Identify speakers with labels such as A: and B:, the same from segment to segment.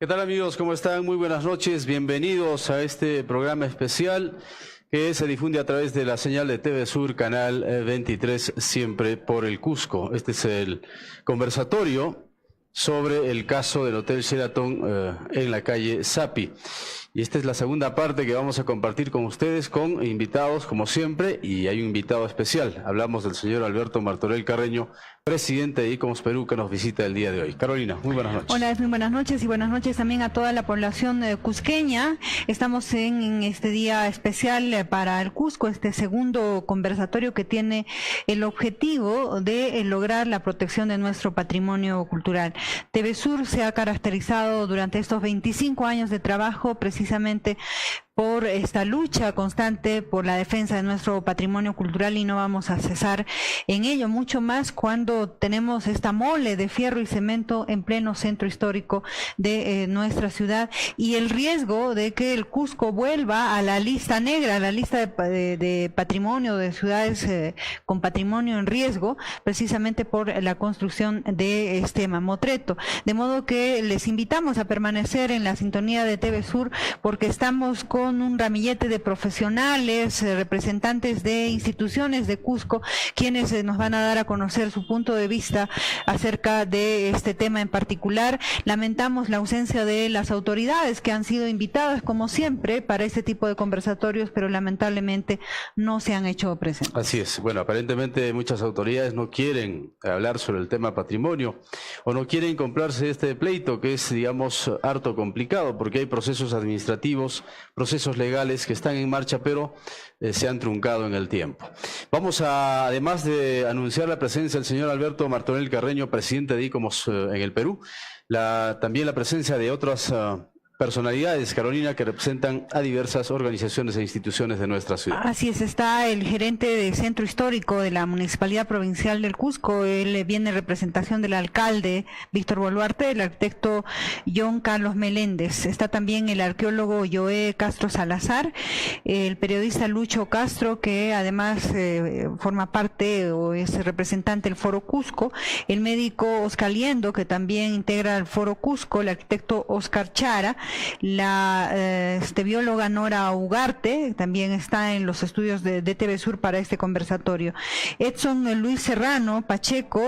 A: ¿Qué tal amigos? ¿Cómo están? Muy buenas noches. Bienvenidos a este programa especial que se difunde a través de la señal de TV Sur, canal 23, siempre por el Cusco. Este es el conversatorio sobre el caso del Hotel Sheraton en la calle Sapi. Y esta es la segunda parte que vamos a compartir con ustedes con invitados como siempre, y hay un invitado especial. Hablamos del señor Alberto Martorell Carreño, presidente de ICOMOS Perú, que nos visita el día de hoy. Carolina, muy buenas noches.
B: Hola, muy buenas noches y buenas noches también a toda la población cusqueña. Estamos en este día especial para el Cusco, este segundo conversatorio que tiene el objetivo de lograr la protección de nuestro patrimonio cultural. TV Sur se ha caracterizado durante estos 25 años de trabajo precisamente por esta lucha constante por la defensa de nuestro patrimonio cultural, y no vamos a cesar en ello, mucho más cuando tenemos esta mole de fierro y cemento en pleno centro histórico de nuestra ciudad, y el riesgo de que el Cusco vuelva a la lista negra, a la lista de patrimonio de ciudades con patrimonio en riesgo, precisamente por la construcción de este mamotreto. De modo que les invitamos a permanecer en la sintonía de TV Sur, porque estamos con un ramillete de profesionales, representantes de instituciones de Cusco, quienes nos van a dar a conocer su punto de vista acerca de este tema en particular. Lamentamos la ausencia de las autoridades que han sido invitadas, como siempre, para este tipo de conversatorios, pero lamentablemente no se han hecho presentes.
A: Así es. Bueno, aparentemente muchas autoridades no quieren hablar sobre el tema patrimonio o no quieren comprarse este pleito, que es, digamos, harto complicado, porque hay procesos administrativos, procesos legales que están en marcha, pero se han truncado en el tiempo. Vamos a, además de anunciar la presencia del señor Alberto Martorell Carreño, presidente de ICOMOS en el Perú, también la presencia de otras personalidades, Carolina, que representan a diversas organizaciones e instituciones de nuestra ciudad.
B: Así es, está el gerente del Centro Histórico de la Municipalidad Provincial del Cusco. Él viene en representación del alcalde Víctor Boluarte, el arquitecto John Carlos Meléndez. Está también el arqueólogo Joé Castro Salazar, el periodista Lucho Castro, que además forma parte o es representante del Foro Cusco, el médico Oscar Liendo, que también integra el Foro Cusco, el arquitecto Oscar Chara, la bióloga Nora Ugarte, también está en los estudios de TV Sur para este conversatorio. Edson Luis Serrano Pacheco,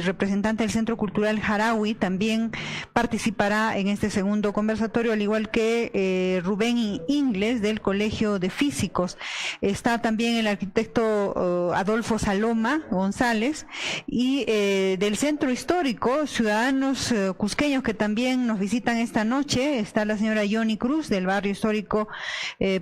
B: representante del Centro Cultural Jarawi, también participará en este segundo conversatorio, al igual que Rubén Ingles del Colegio de Físicos. Está también el arquitecto Adolfo Saloma González, y del Centro Histórico, ciudadanos cusqueños que también nos visitan esta noche. Está la señora Yoni Cruz del barrio histórico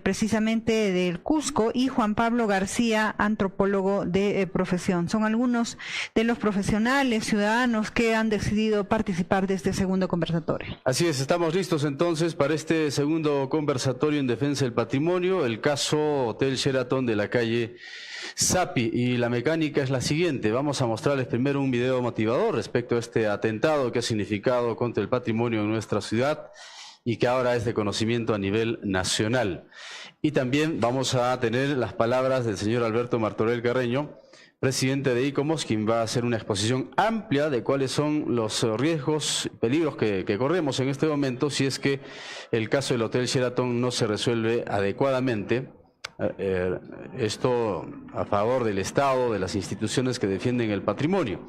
B: precisamente del Cusco, y Juan Pablo García, antropólogo de profesión. Son algunos de los profesionales ciudadanos que han decidido participar de este segundo conversatorio.
A: Así es, estamos listos entonces para este segundo conversatorio en defensa del patrimonio, el caso Hotel Sheraton de la calle Sapi, y la mecánica es la siguiente. Vamos a mostrarles primero un video motivador respecto a este atentado que ha significado contra el patrimonio en nuestra ciudad y que ahora es de conocimiento a nivel nacional. Y también vamos a tener las palabras del señor Alberto Martorell Carreño, presidente de ICOMOS, quien va a hacer una exposición amplia de cuáles son los riesgos y peligros que corremos en este momento si es que el caso del Hotel Sheraton no se resuelve adecuadamente. Esto a favor del Estado, de las instituciones que defienden el patrimonio.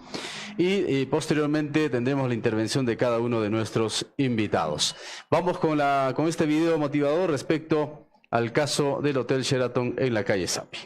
A: Y posteriormente tendremos la intervención de cada uno de nuestros invitados. Vamos con este video motivador respecto al caso del Hotel Sheraton en la calle Sapi.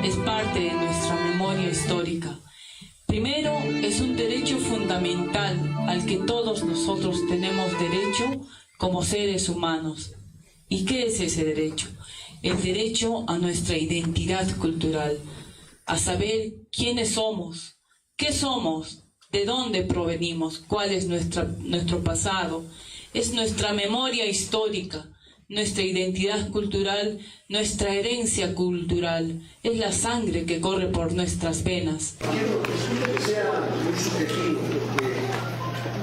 C: es parte de nuestra memoria histórica. Primero, es un derecho fundamental al que todos nosotros tenemos derecho como seres humanos. ¿Y qué es ese derecho? El derecho a nuestra identidad cultural, a saber quiénes somos, qué somos, de dónde provenimos, cuál es nuestro pasado. Es nuestra memoria histórica, nuestra identidad cultural, nuestra herencia cultural. Es la sangre que corre por nuestras venas.
D: Quiero que sea muy subjetivo, porque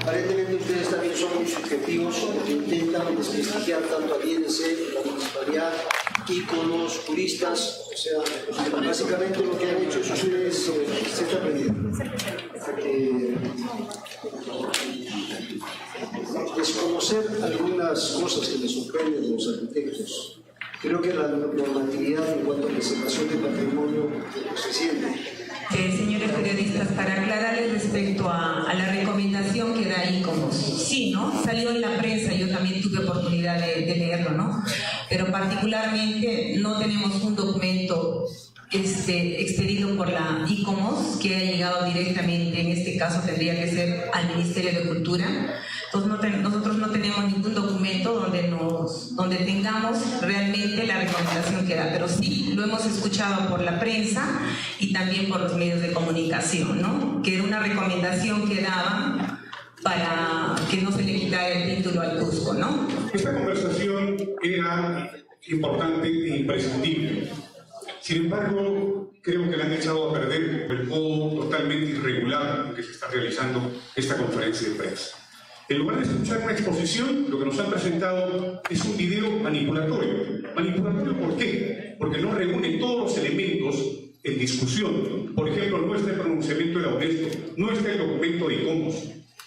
D: aparentemente ustedes también son muy subjetivos, porque intentan desprestigiar tanto al INC, la municipalidad, íconos, juristas. O sea, básicamente lo que han hecho es ustedes se está perdiendo. Desconocer algunas cosas que les sorprenden a los arquitectos. Creo que la normatividad en cuanto a preservación de patrimonio se siente.
E: Señores periodistas, para aclararles respecto a la recomendación que da ICOMOS. Sí, ¿no? Salió en la prensa, yo también tuve oportunidad de leerlo, ¿no? Pero particularmente no tenemos un documento expedido por la ICOMOS que haya llegado directamente, en este caso tendría que ser al Ministerio de Cultura. Entonces nosotros no tenemos ningún documento donde tengamos realmente la recomendación que da, pero sí lo hemos escuchado por la prensa y también por los medios de comunicación, ¿no? Que era una recomendación que daban para que no se le quitara el título al Cusco, ¿no?
F: Esta conversación era importante e imprescindible. Sin embargo, creo que la han echado a perder el modo totalmente irregular en que se está realizando esta conferencia de prensa. En lugar de escuchar una exposición, lo que nos han presentado es un video manipulatorio. ¿Manipulatorio por qué? Porque no reúne todos los elementos en discusión. Por ejemplo, no está el pronunciamiento de la UNESCO, no está el documento de ICOMOS.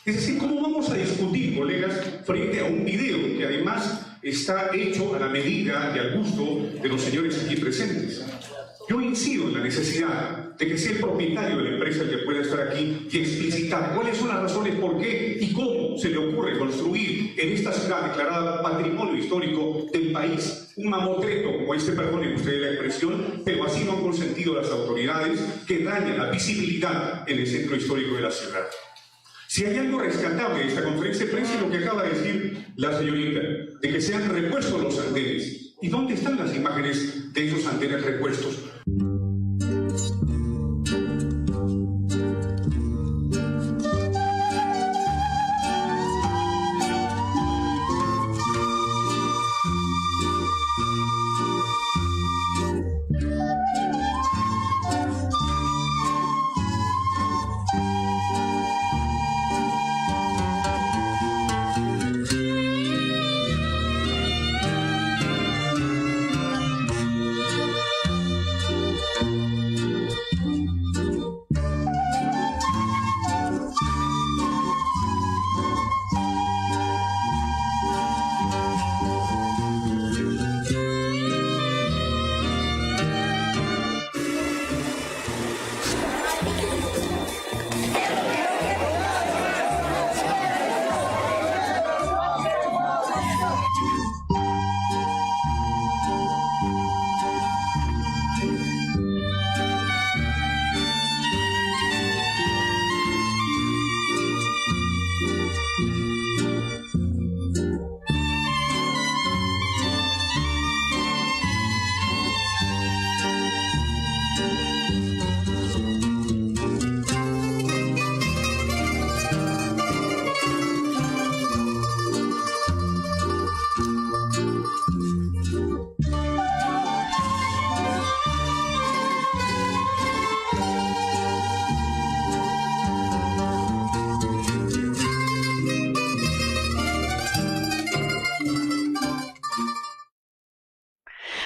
F: Es decir, ¿cómo vamos a discutir, colegas, frente a un video que además está hecho a la medida y al gusto de los señores aquí presentes? Yo incido en la necesidad de que sea el propietario de la empresa el que pueda estar aquí y explicitar cuáles son las razones por qué y cómo se le ocurre construir en esta ciudad declarada Patrimonio Histórico del país un mamotreto, como perdonen ustedes la expresión, pero así no han consentido las autoridades, que daña la visibilidad en el centro histórico de la ciudad. Si hay algo rescatable de esta conferencia de prensa, es lo que acaba de decir la señorita, de que se han repuesto los andenes. ¿Y dónde están las imágenes de esos andenes repuestos?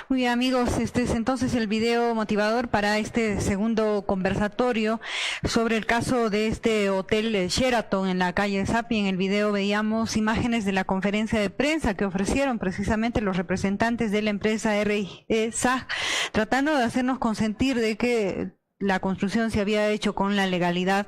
B: Muy bien, amigos, este es entonces el video motivador para este segundo conversatorio sobre el caso de este hotel Sheraton en la calle Sapi. En el video veíamos imágenes de la conferencia de prensa que ofrecieron precisamente los representantes de la empresa RIE SAG, tratando de hacernos consentir de que la construcción se había hecho con la legalidad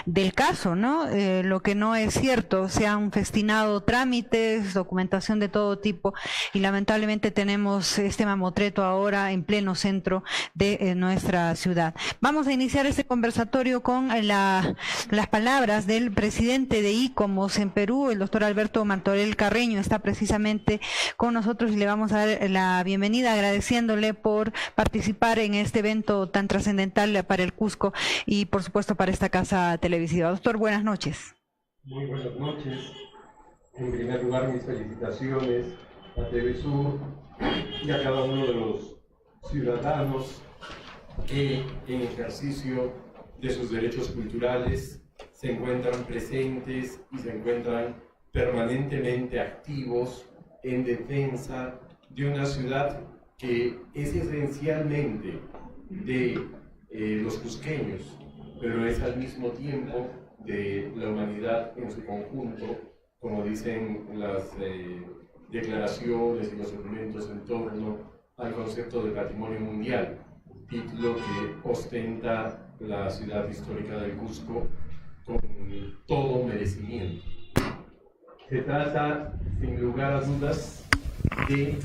B: del caso, ¿no? Lo que no es cierto, se han festinado trámites, documentación de todo tipo, y lamentablemente tenemos este mamotreto ahora en pleno centro de nuestra ciudad. Vamos a iniciar este conversatorio con las palabras del presidente de ICOMOS en Perú, el doctor Alberto Martorell Carreño. Está precisamente con nosotros y le vamos a dar la bienvenida, agradeciéndole por participar en este evento tan trascendental para el Cusco y por supuesto para esta casa televisiva. Doctor, buenas noches.
G: Muy buenas noches. En primer lugar, mis felicitaciones a TV Sur y a cada uno de los ciudadanos que en ejercicio de sus derechos culturales se encuentran presentes y se encuentran permanentemente activos en defensa de una ciudad que es esencialmente de los cusqueños, pero es al mismo tiempo de la humanidad en su conjunto, como dicen las declaraciones y los documentos en torno al concepto de patrimonio mundial, título que ostenta la ciudad histórica del Cusco con todo merecimiento. Se trata, sin lugar a dudas, de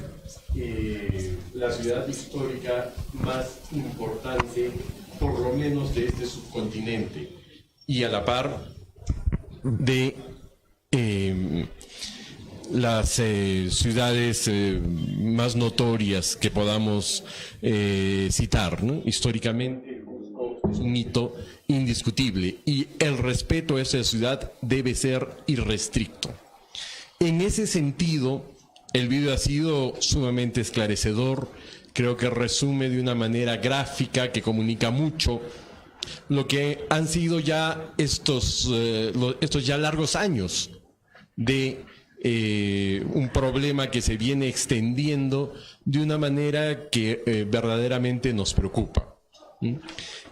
G: la ciudad histórica más importante, por lo menos de este subcontinente, y a la par de las ciudades más notorias que podamos citar, ¿no? Históricamente, el Cusco es un hito indiscutible y el respeto a esa ciudad debe ser irrestricto. En ese sentido, el video ha sido sumamente esclarecedor, creo que resume de una manera gráfica que comunica mucho lo que han sido ya estos ya largos años de un problema que se viene extendiendo de una manera que verdaderamente nos preocupa.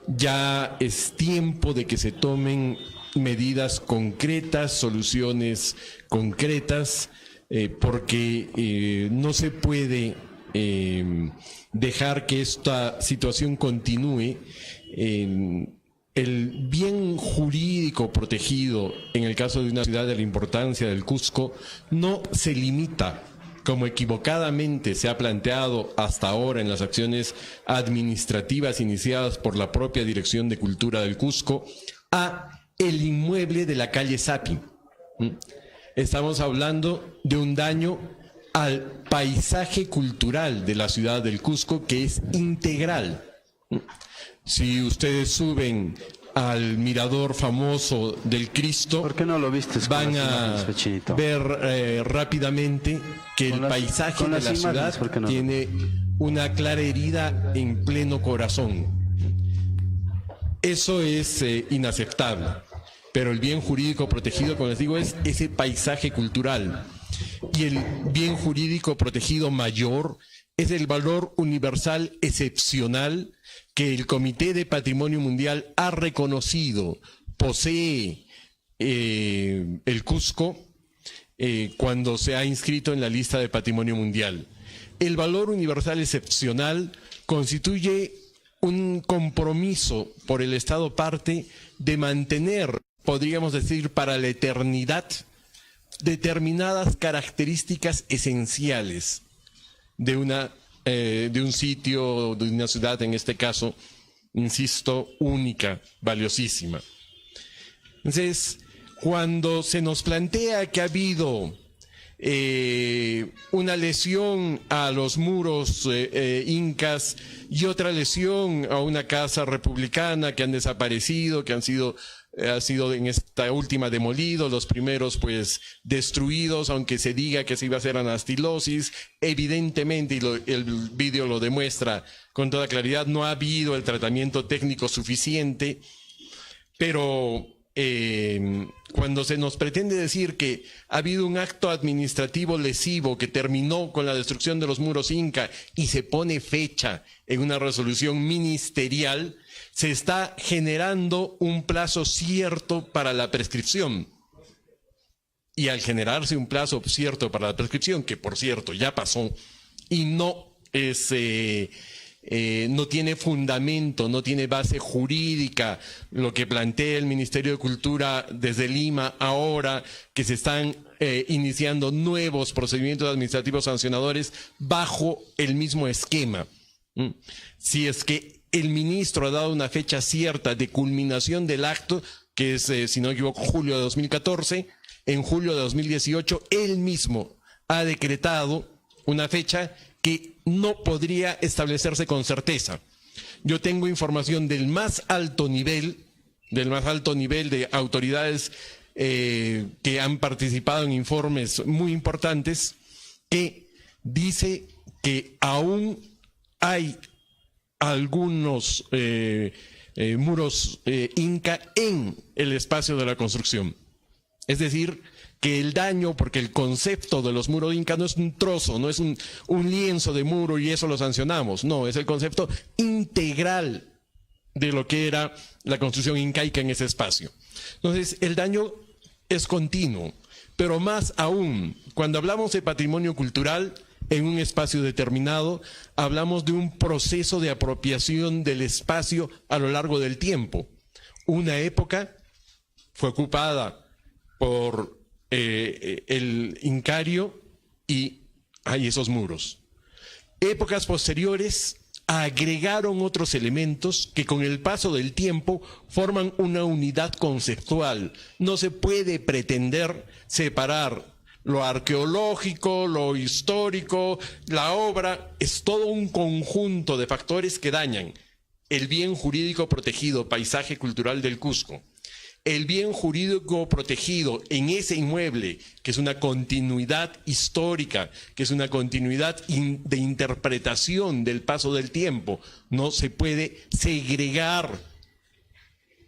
G: Ya es tiempo de que se tomen medidas concretas, soluciones concretas, porque no se puede dejar que esta situación continúe. El bien jurídico protegido en el caso de una ciudad de la importancia del Cusco no se limita, como equivocadamente se ha planteado hasta ahora en las acciones administrativas iniciadas por la propia Dirección de Cultura del Cusco, a el inmueble de la calle Sapi. Estamos hablando de un daño al paisaje cultural de la ciudad del Cusco que es integral. Si ustedes suben al mirador famoso del Cristo,
A: ¿por qué no lo vistes
G: van a ver rápidamente que el paisaje de la ciudad tiene una clara herida en pleno corazón. Eso es inaceptable, pero el bien jurídico protegido, como les digo, es ese paisaje cultural. Y el bien jurídico protegido mayor es el valor universal excepcional que el Comité de Patrimonio Mundial ha reconocido, posee el Cusco cuando se ha inscrito en la lista de Patrimonio Mundial. El valor universal excepcional constituye un compromiso por el Estado parte de mantener, podríamos decir, para la eternidad, determinadas características esenciales de un sitio, de una ciudad, en este caso, insisto, única, valiosísima. Entonces, cuando se nos plantea que ha habido una lesión a los muros incas y otra lesión a una casa republicana que han desaparecido, que ha sido en esta última demolido, los primeros pues destruidos, aunque se diga que se iba a hacer anastilosis, evidentemente, y el vídeo lo demuestra con toda claridad, no ha habido el tratamiento técnico suficiente, pero cuando se nos pretende decir que ha habido un acto administrativo lesivo que terminó con la destrucción de los muros inca y se pone fecha en una resolución ministerial, se está generando un plazo cierto para la prescripción. Y al generarse un plazo cierto para la prescripción, que por cierto ya pasó y no es no tiene fundamento, no tiene base jurídica, lo que plantea el Ministerio de Cultura desde Lima ahora, que se están iniciando nuevos procedimientos administrativos sancionadores bajo el mismo esquema. Si es que el ministro ha dado una fecha cierta de culminación del acto, que es, si no me equivoco, julio de 2014, en julio de 2018, él mismo ha decretado una fecha que no podría establecerse con certeza. Yo tengo información del más alto nivel de autoridades que han participado en informes muy importantes, que dice que aún hay algunos muros inca en el espacio de la construcción. Es decir, que el daño, porque el concepto de los muros incas no es un trozo, no es un lienzo de muro y eso lo sancionamos, no, es el concepto integral de lo que era la construcción incaica en ese espacio. Entonces, el daño es continuo, pero más aún, cuando hablamos de patrimonio cultural en un espacio determinado, hablamos de un proceso de apropiación del espacio a lo largo del tiempo. Una época fue ocupada por el Incario y hay esos muros. Épocas posteriores agregaron otros elementos que con el paso del tiempo forman una unidad conceptual. No se puede pretender separar lo arqueológico, lo histórico, la obra. Es todo un conjunto de factores que dañan el bien jurídico protegido, paisaje cultural del Cusco. El bien jurídico protegido en ese inmueble, que es una continuidad histórica, que es una continuidad de interpretación del paso del tiempo, no se puede segregar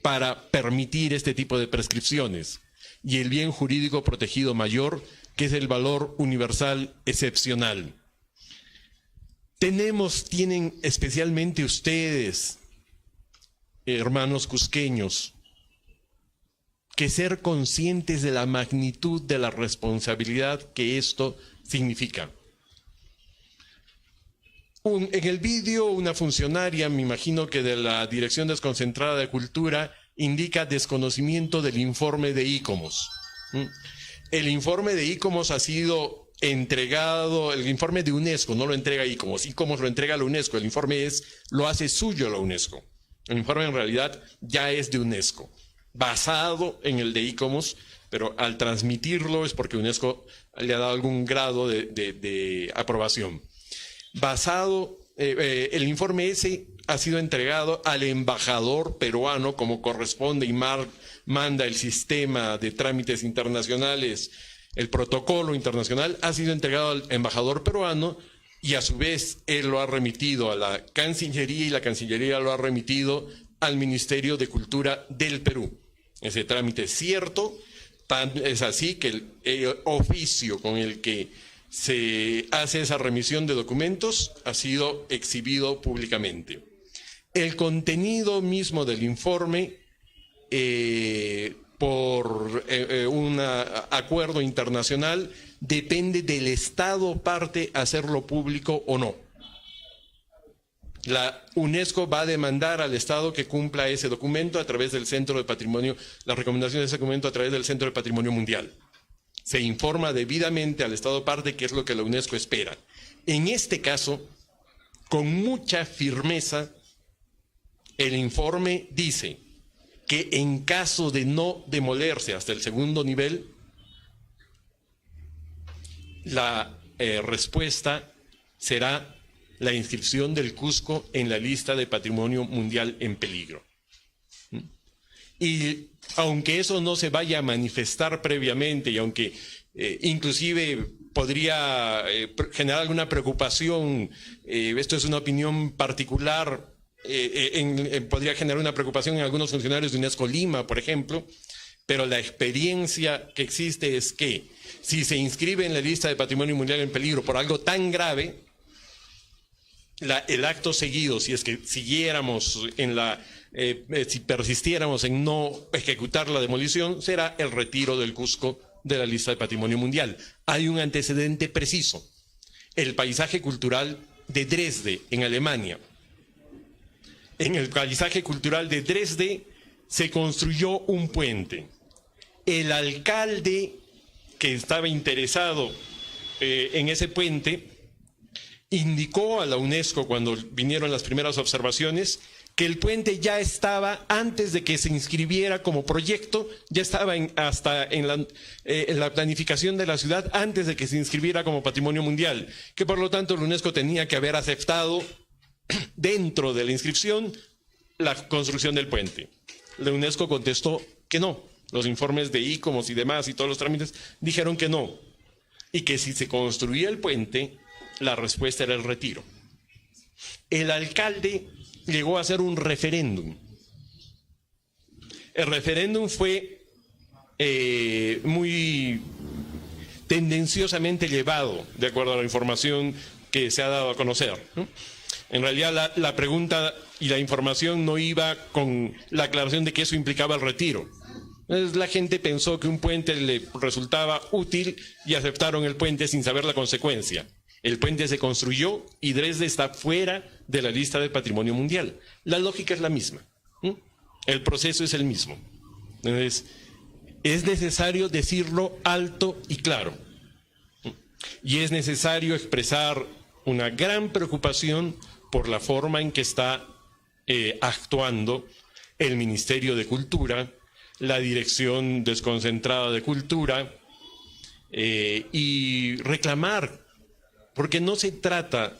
G: para permitir este tipo de prescripciones. Y el bien jurídico protegido mayor, que es el valor universal excepcional. Tienen especialmente ustedes, hermanos cusqueños, que ser conscientes de la magnitud de la responsabilidad que esto significa. En el vídeo, una funcionaria, me imagino que de la Dirección Desconcentrada de Cultura, indica desconocimiento del informe de ICOMOS. El informe de ICOMOS ha sido entregado, el informe de UNESCO no lo entrega ICOMOS, ICOMOS lo entrega a la UNESCO, el informe lo hace suyo la UNESCO. El informe en realidad ya es de UNESCO, basado en el de ICOMOS, pero al transmitirlo es porque UNESCO le ha dado algún grado de aprobación. El informe ese ha sido entregado al embajador peruano, como corresponde y manda el sistema de trámites internacionales, el protocolo internacional, ha sido entregado al embajador peruano y a su vez él lo ha remitido a la Cancillería y la Cancillería lo ha remitido al Ministerio de Cultura del Perú. Ese trámite es cierto, es así que el oficio con el que se hace esa remisión de documentos ha sido exhibido públicamente. El contenido mismo del informe, por un acuerdo internacional, depende del Estado parte hacerlo público o no. La UNESCO va a demandar al Estado que cumpla ese documento a través del Centro de Patrimonio, la recomendación de ese documento a través del Centro de Patrimonio Mundial. Se informa debidamente al Estado parte qué es lo que la UNESCO espera. En este caso, con mucha firmeza, el informe dice que en caso de no demolerse hasta el segundo nivel, la respuesta será la inscripción del Cusco en la lista de Patrimonio Mundial en peligro. Y aunque eso no se vaya a manifestar previamente y aunque inclusive podría generar alguna preocupación, esto es una opinión particular, podría generar una preocupación en algunos funcionarios de UNESCO Lima, por ejemplo, pero la experiencia que existe es que si se inscribe en la lista de Patrimonio Mundial en peligro por algo tan grave, el acto seguido, si es que siguiéramos si persistiéramos en no ejecutar la demolición, será el retiro del Cusco de la lista de Patrimonio Mundial. Hay un antecedente preciso. El paisaje cultural de Dresde, en Alemania, en el paisaje cultural de Dresde se construyó un puente. El alcalde que estaba interesado en ese puente indicó a la UNESCO, cuando vinieron las primeras observaciones, que el puente ya estaba, antes de que se inscribiera como proyecto, ya estaba en la planificación de la ciudad, antes de que se inscribiera como Patrimonio Mundial, que por lo tanto la UNESCO tenía que haber aceptado dentro de la inscripción la construcción del puente. La UNESCO contestó que no. Los informes de ICOMOS y demás y todos los trámites dijeron que no, y que si se construía el puente, la respuesta era el retiro. El alcalde llegó a hacer un referéndum. El referéndum fue muy tendenciosamente llevado, de acuerdo a la información que se ha dado a conocer, ¿no? En realidad la pregunta y la información no iba con la aclaración de que eso implicaba el retiro. Entonces la gente pensó que un puente le resultaba útil y aceptaron el puente sin saber la consecuencia. El puente se construyó y Dresde está fuera de la lista de Patrimonio Mundial. La lógica es la misma. El proceso es el mismo. Entonces, es necesario decirlo alto y claro. Y es necesario expresar una gran preocupación por la forma en que está actuando el Ministerio de Cultura, la Dirección Desconcentrada de Cultura, y reclamar, porque no se trata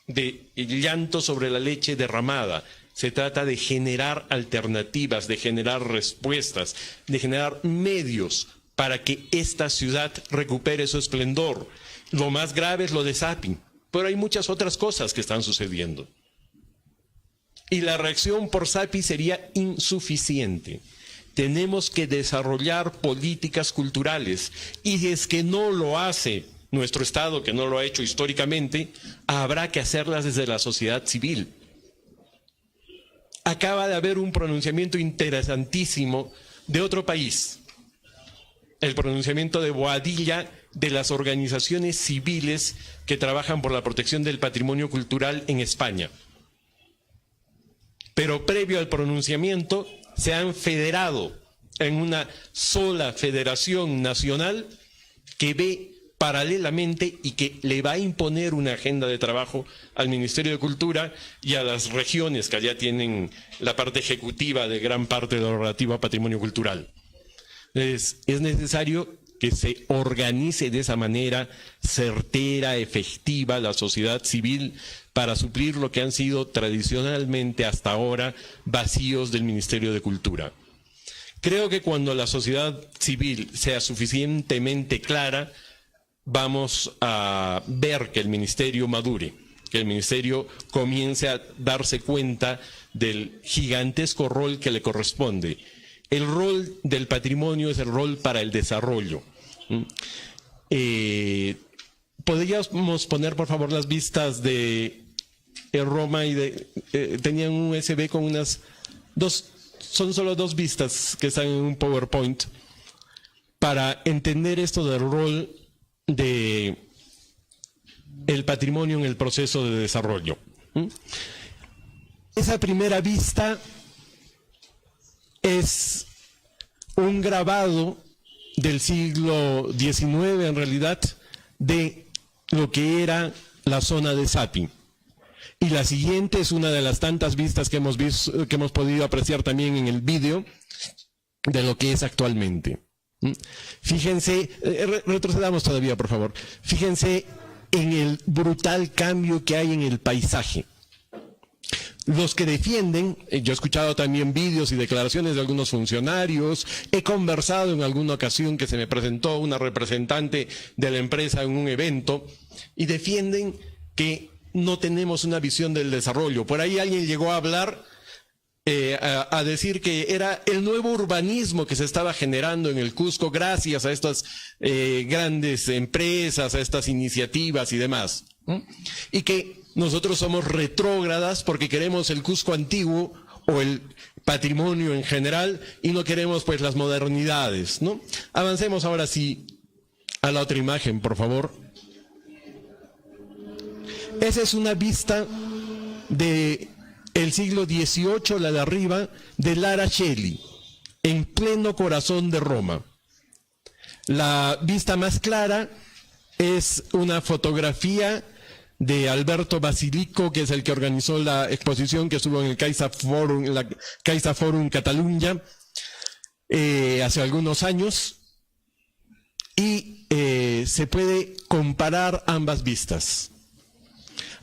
G: de llanto sobre la leche derramada, se trata de generar alternativas, de generar respuestas, de generar medios para que esta ciudad recupere su esplendor. Lo más grave es lo de Sapi, pero hay muchas otras cosas que están sucediendo. Y la reacción por Sapi sería insuficiente. Tenemos que desarrollar políticas culturales, y si es que no lo hace nuestro Estado, que no lo ha hecho históricamente, habrá que hacerlas desde la sociedad civil. Acaba de haber un pronunciamiento interesantísimo de otro país, el pronunciamiento de Boadilla, de las organizaciones civiles que trabajan por la protección del patrimonio cultural en España. Pero previo al pronunciamiento se han federado en una sola federación nacional que ve paralelamente y que le va a imponer una agenda de trabajo al Ministerio de Cultura y a las regiones que allá tienen la parte ejecutiva de gran parte de lo relativo a patrimonio cultural. Es necesario que se organice de esa manera certera, efectiva, la sociedad civil para suplir lo que han sido tradicionalmente hasta ahora vacíos del Ministerio de Cultura. Creo que cuando la sociedad civil sea suficientemente clara, vamos a ver que el Ministerio madure, que el Ministerio comience a darse cuenta del gigantesco rol que le corresponde. El rol del patrimonio es el rol para el desarrollo. ¿Podríamos poner, por favor, las vistas de Roma y tenían un USB con unas dos, son solo dos vistas que están en un PowerPoint para entender esto del rol de el patrimonio en el proceso de desarrollo. Esa primera vista es un grabado del siglo XIX, en realidad, de lo que era la zona de Sapi. Y la siguiente es una de las tantas vistas que hemos visto, que hemos podido apreciar también en el vídeo, de lo que es actualmente. Fíjense, retrocedamos todavía, por favor. Fíjense en el brutal cambio que hay en el paisaje. Los que defienden, yo he escuchado también vídeos y declaraciones de algunos funcionarios, he conversado en alguna ocasión que se me presentó una representante de la empresa en un evento, y defienden que no tenemos una visión del desarrollo. Por ahí alguien llegó a hablar, a decir que era el nuevo urbanismo que se estaba generando en el Cusco gracias a estas grandes empresas, a estas iniciativas y demás. Y que nosotros somos retrógradas porque queremos el Cusco antiguo o el patrimonio en general y no queremos pues las modernidades, ¿no? Avancemos ahora sí a la otra imagen, por favor. Esa es una vista de el siglo XVIII, la de arriba, de Lara Shelley, en pleno corazón de Roma. La vista más clara es una fotografía de Alberto Basilico, que es el que organizó la exposición que estuvo en el CaixaForum, la CaixaForum Catalunya, hace algunos años, y se puede comparar ambas vistas.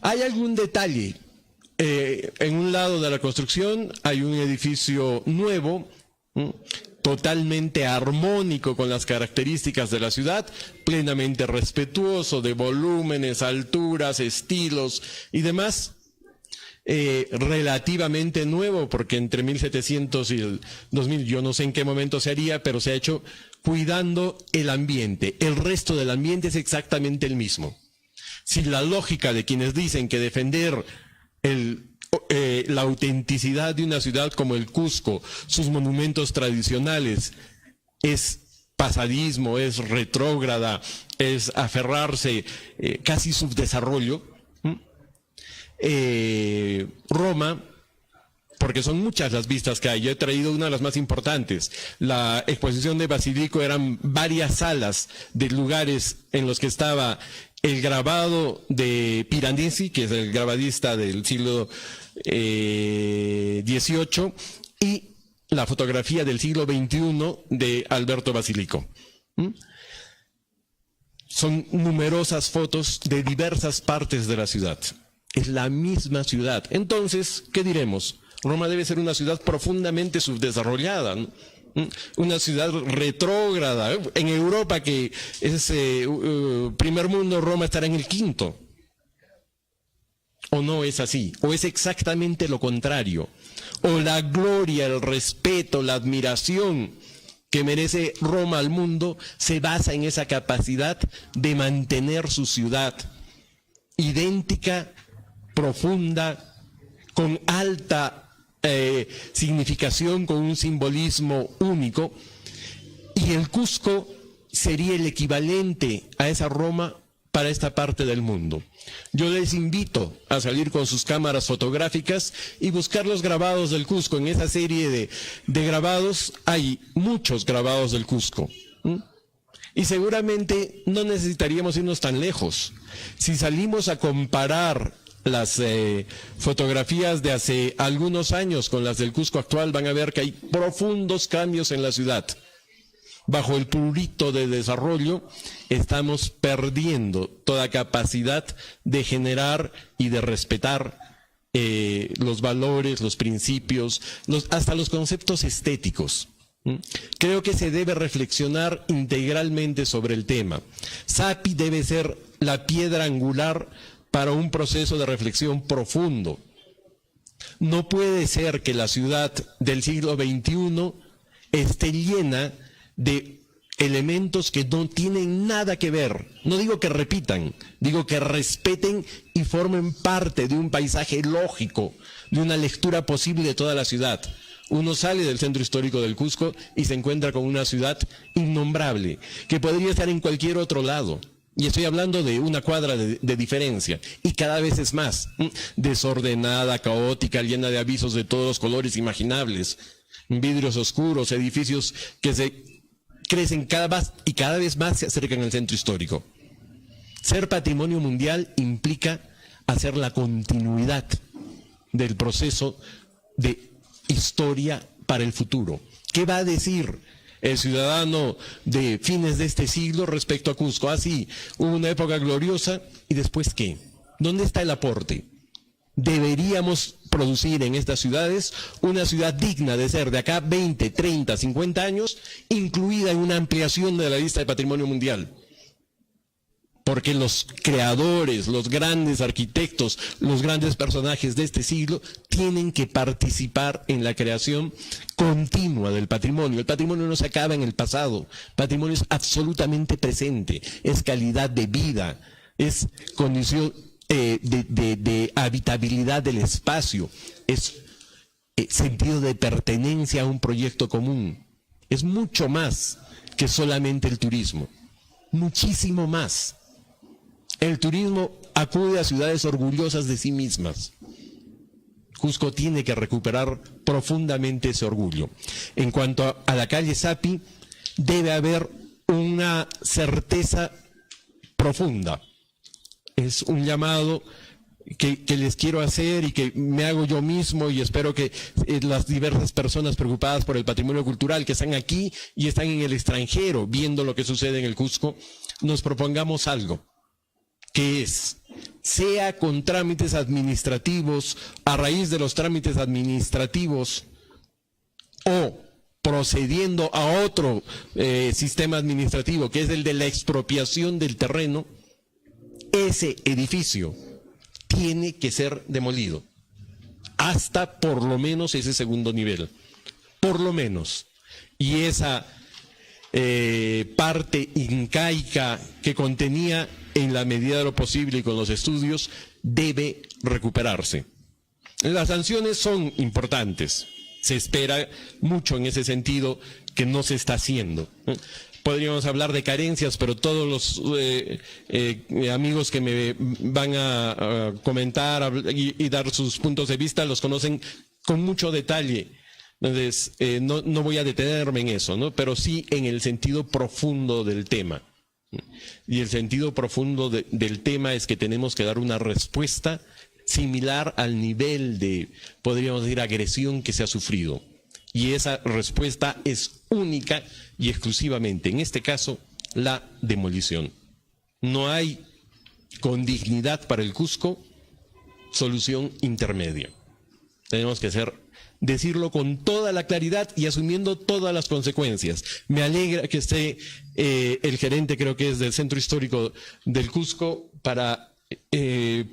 G: Hay algún detalle. En un lado de la construcción hay un edificio nuevo, totalmente armónico con las características de la ciudad, plenamente respetuoso de volúmenes, alturas, estilos y demás, relativamente nuevo, porque entre 1700 y el 2000, yo no sé en qué momento se haría, pero se ha hecho cuidando el ambiente. El resto del ambiente es exactamente el mismo. Si la lógica de quienes dicen que defender la autenticidad de una ciudad como el Cusco, sus monumentos tradicionales, es pasadismo, es retrógrada, es aferrarse, casi subdesarrollo, Roma, porque son muchas las vistas que hay, yo he traído una de las más importantes. La exposición de Basilico eran varias salas de lugares en los que estaba el grabado de Piranesi, que es el grabadista del siglo XVIII, y la fotografía del siglo XXI de Alberto Basilico. Son numerosas fotos de diversas partes de la ciudad. Es la misma ciudad. Entonces, ¿qué diremos? Roma debe ser una ciudad profundamente subdesarrollada, ¿no? Una ciudad retrógrada. En Europa, que es primer mundo, Roma estará en el quinto. ¿O no es así? ¿O es exactamente lo contrario? ¿O la gloria, el respeto, la admiración que merece Roma al mundo se basa en esa capacidad de mantener su ciudad idéntica, profunda, con alta significación, con un simbolismo único? Y el Cusco sería el equivalente a esa Roma para esta parte del mundo. Yo les invito a salir con sus cámaras fotográficas y buscar los grabados del Cusco. En esa serie de grabados hay muchos grabados del Cusco. Y seguramente no necesitaríamos irnos tan lejos. Si salimos a comparar las fotografías de hace algunos años con las del Cusco actual, van a ver que hay profundos cambios en la ciudad. Bajo el prurito de desarrollo, estamos perdiendo toda capacidad de generar y de respetar los valores, los principios, hasta los conceptos estéticos. Creo que se debe reflexionar integralmente sobre el tema. Sapi debe ser la piedra angular para un proceso de reflexión profundo. No puede ser que la ciudad del siglo XXI esté llena de elementos que no tienen nada que ver. No digo que repitan, digo que respeten y formen parte de un paisaje lógico, de una lectura posible de toda la ciudad. Uno sale del centro histórico del Cusco y se encuentra con una ciudad innombrable, que podría estar en cualquier otro lado. Y estoy hablando de una cuadra de diferencia, y cada vez es más desordenada, caótica, llena de avisos de todos los colores imaginables, vidrios oscuros, edificios que se crecen cada vez más se acercan al centro histórico. Ser patrimonio mundial implica hacer la continuidad del proceso de historia para el futuro. ¿Qué va a decir el ciudadano de fines de este siglo respecto a Cusco? Así, hubo una época gloriosa, ¿y después qué? ¿Dónde está el aporte? Deberíamos producir en estas ciudades una ciudad digna de ser de acá 20, 30, 50 años, incluida en una ampliación de la lista de patrimonio mundial. Porque los creadores, los grandes arquitectos, los grandes personajes de este siglo tienen que participar en la creación continua del patrimonio. El patrimonio no se acaba en el pasado, el patrimonio es absolutamente presente, es calidad de vida, es condición de habitabilidad del espacio, es sentido de pertenencia a un proyecto común. Es mucho más que solamente el turismo, muchísimo más. El turismo acude a ciudades orgullosas de sí mismas, Cusco tiene que recuperar profundamente ese orgullo. En cuanto a la calle Sapi, debe haber una certeza profunda. Es un llamado que les quiero hacer y que me hago yo mismo, y espero que las diversas personas preocupadas por el patrimonio cultural que están aquí y están en el extranjero viendo lo que sucede en el Cusco, nos propongamos algo, que es, sea con trámites administrativos, a raíz de los trámites administrativos, o procediendo a otro sistema administrativo, que es el de la expropiación del terreno, ese edificio tiene que ser demolido, hasta por lo menos ese segundo nivel, por lo menos. Y esa parte incaica que contenía, en la medida de lo posible y con los estudios, debe recuperarse. Las sanciones son importantes. Se espera mucho en ese sentido que no se está haciendo. Podríamos hablar de carencias, pero todos los amigos que me van a comentar y dar sus puntos de vista los conocen con mucho detalle. Entonces, no voy a detenerme en eso, ¿no? Pero sí en el sentido profundo del tema. Y el sentido profundo del tema es que tenemos que dar una respuesta similar al nivel de, podríamos decir, agresión que se ha sufrido. Y esa respuesta es única y exclusivamente, en este caso, la demolición. No hay, con dignidad para el Cusco, solución intermedia. Tenemos que decirlo con toda la claridad y asumiendo todas las consecuencias. Me alegra que esté el gerente, creo que es del Centro Histórico del Cusco, para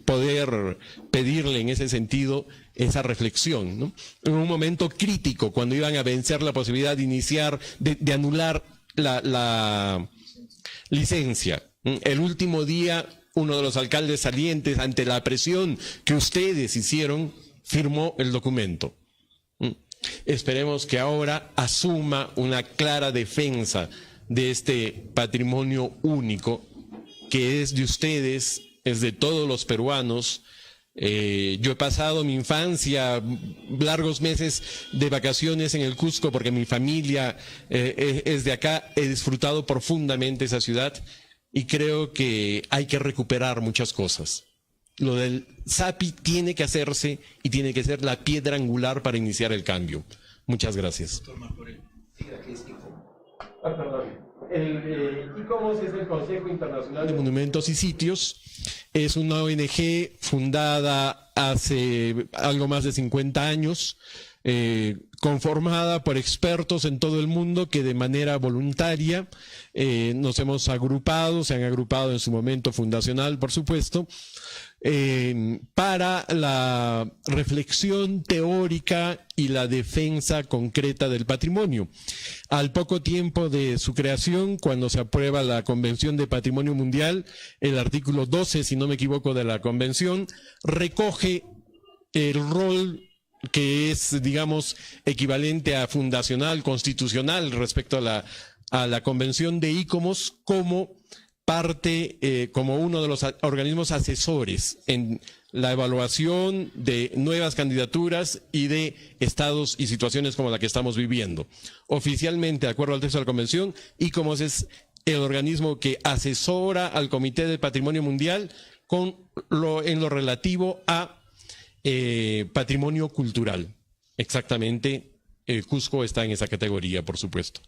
G: poder pedirle en ese sentido esa reflexión, ¿no? En un momento crítico, cuando iban a vencer la posibilidad de iniciar, de anular la licencia. El último día, uno de los alcaldes salientes, ante la presión que ustedes hicieron, firmó el documento. Esperemos que ahora asuma una clara defensa de este patrimonio único que es de ustedes, es de todos los peruanos. Yo he pasado mi infancia, largos meses de vacaciones en el Cusco porque mi familia es de acá. He disfrutado profundamente esa ciudad y creo que hay que recuperar muchas cosas. Lo del SAPI tiene que hacerse y tiene que ser la piedra angular para iniciar el cambio. Muchas gracias. El ICOMOS es el Consejo Internacional de Monumentos y Sitios. Es una ONG fundada hace algo más de 50 años, conformada por expertos en todo el mundo que de manera voluntaria nos hemos agrupado, se han agrupado en su momento fundacional, por supuesto, para la reflexión teórica y la defensa concreta del patrimonio. Al poco tiempo de su creación, cuando se aprueba la Convención de Patrimonio Mundial, el artículo 12, si no me equivoco, de la Convención, recoge el rol que es, digamos, equivalente a fundacional, constitucional respecto a la Convención de ICOMOS como parte, como uno de los organismos asesores en la evaluación de nuevas candidaturas y de estados y situaciones como la que estamos viviendo. Oficialmente, de acuerdo al texto de la Convención, ICOMOS es el organismo que asesora al Comité del Patrimonio Mundial en lo relativo a patrimonio cultural. Exactamente, Cusco está en esa categoría, por supuesto.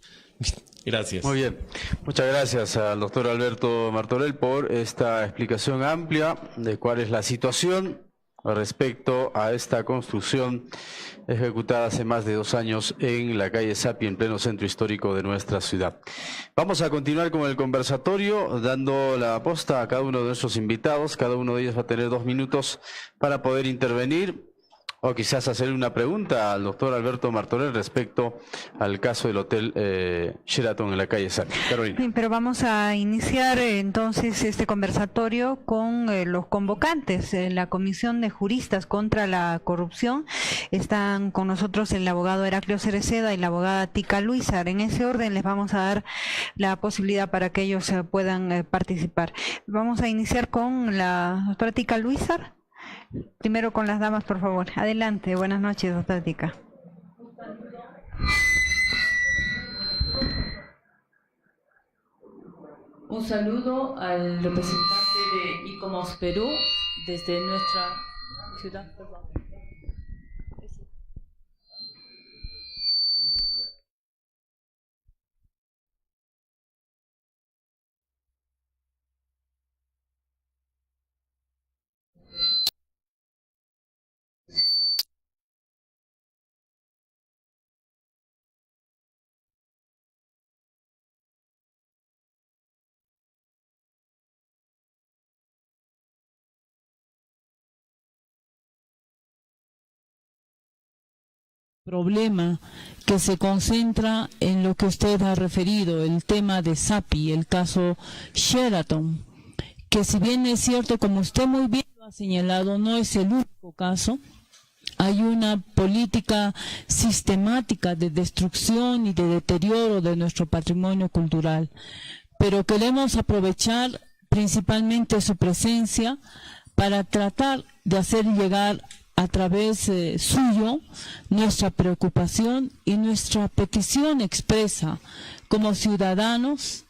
G: Gracias.
A: Muy bien. Muchas gracias al doctor Alberto Martorell por esta explicación amplia de cuál es la situación respecto a esta construcción ejecutada hace más de 2 años en la calle Sapi, en pleno centro histórico de nuestra ciudad. Vamos a continuar con el conversatorio, dando la posta a cada uno de nuestros invitados. Cada uno de ellos va a tener 2 minutos para poder intervenir o quizás hacer una pregunta al doctor Alberto Martorell respecto al caso del Hotel Sheraton en la calle Sapi. Carolina.
B: Bien, pero vamos a iniciar entonces este conversatorio con los convocantes. La Comisión de Juristas contra la Corrupción. Están con nosotros el abogado Heraclio Cereceda y la abogada Tica Luisar. En ese orden les vamos a dar la posibilidad para que ellos puedan participar. Vamos a iniciar con la doctora Tica Luisar. Primero con las damas, por favor. Adelante, buenas noches, doctora Tica.
C: Un saludo al representante de ICOMOS Perú desde nuestra ciudad. Perdón.
H: Problema que se concentra en lo que usted ha referido, el tema de Sapi, el caso Sheraton, que si bien es cierto, como usted muy bien lo ha señalado, no es el único caso. Hay una política sistemática de destrucción y de deterioro de nuestro patrimonio cultural, pero queremos aprovechar principalmente su presencia para tratar de hacer llegar a través suyo nuestra preocupación y nuestra petición expresa como ciudadanos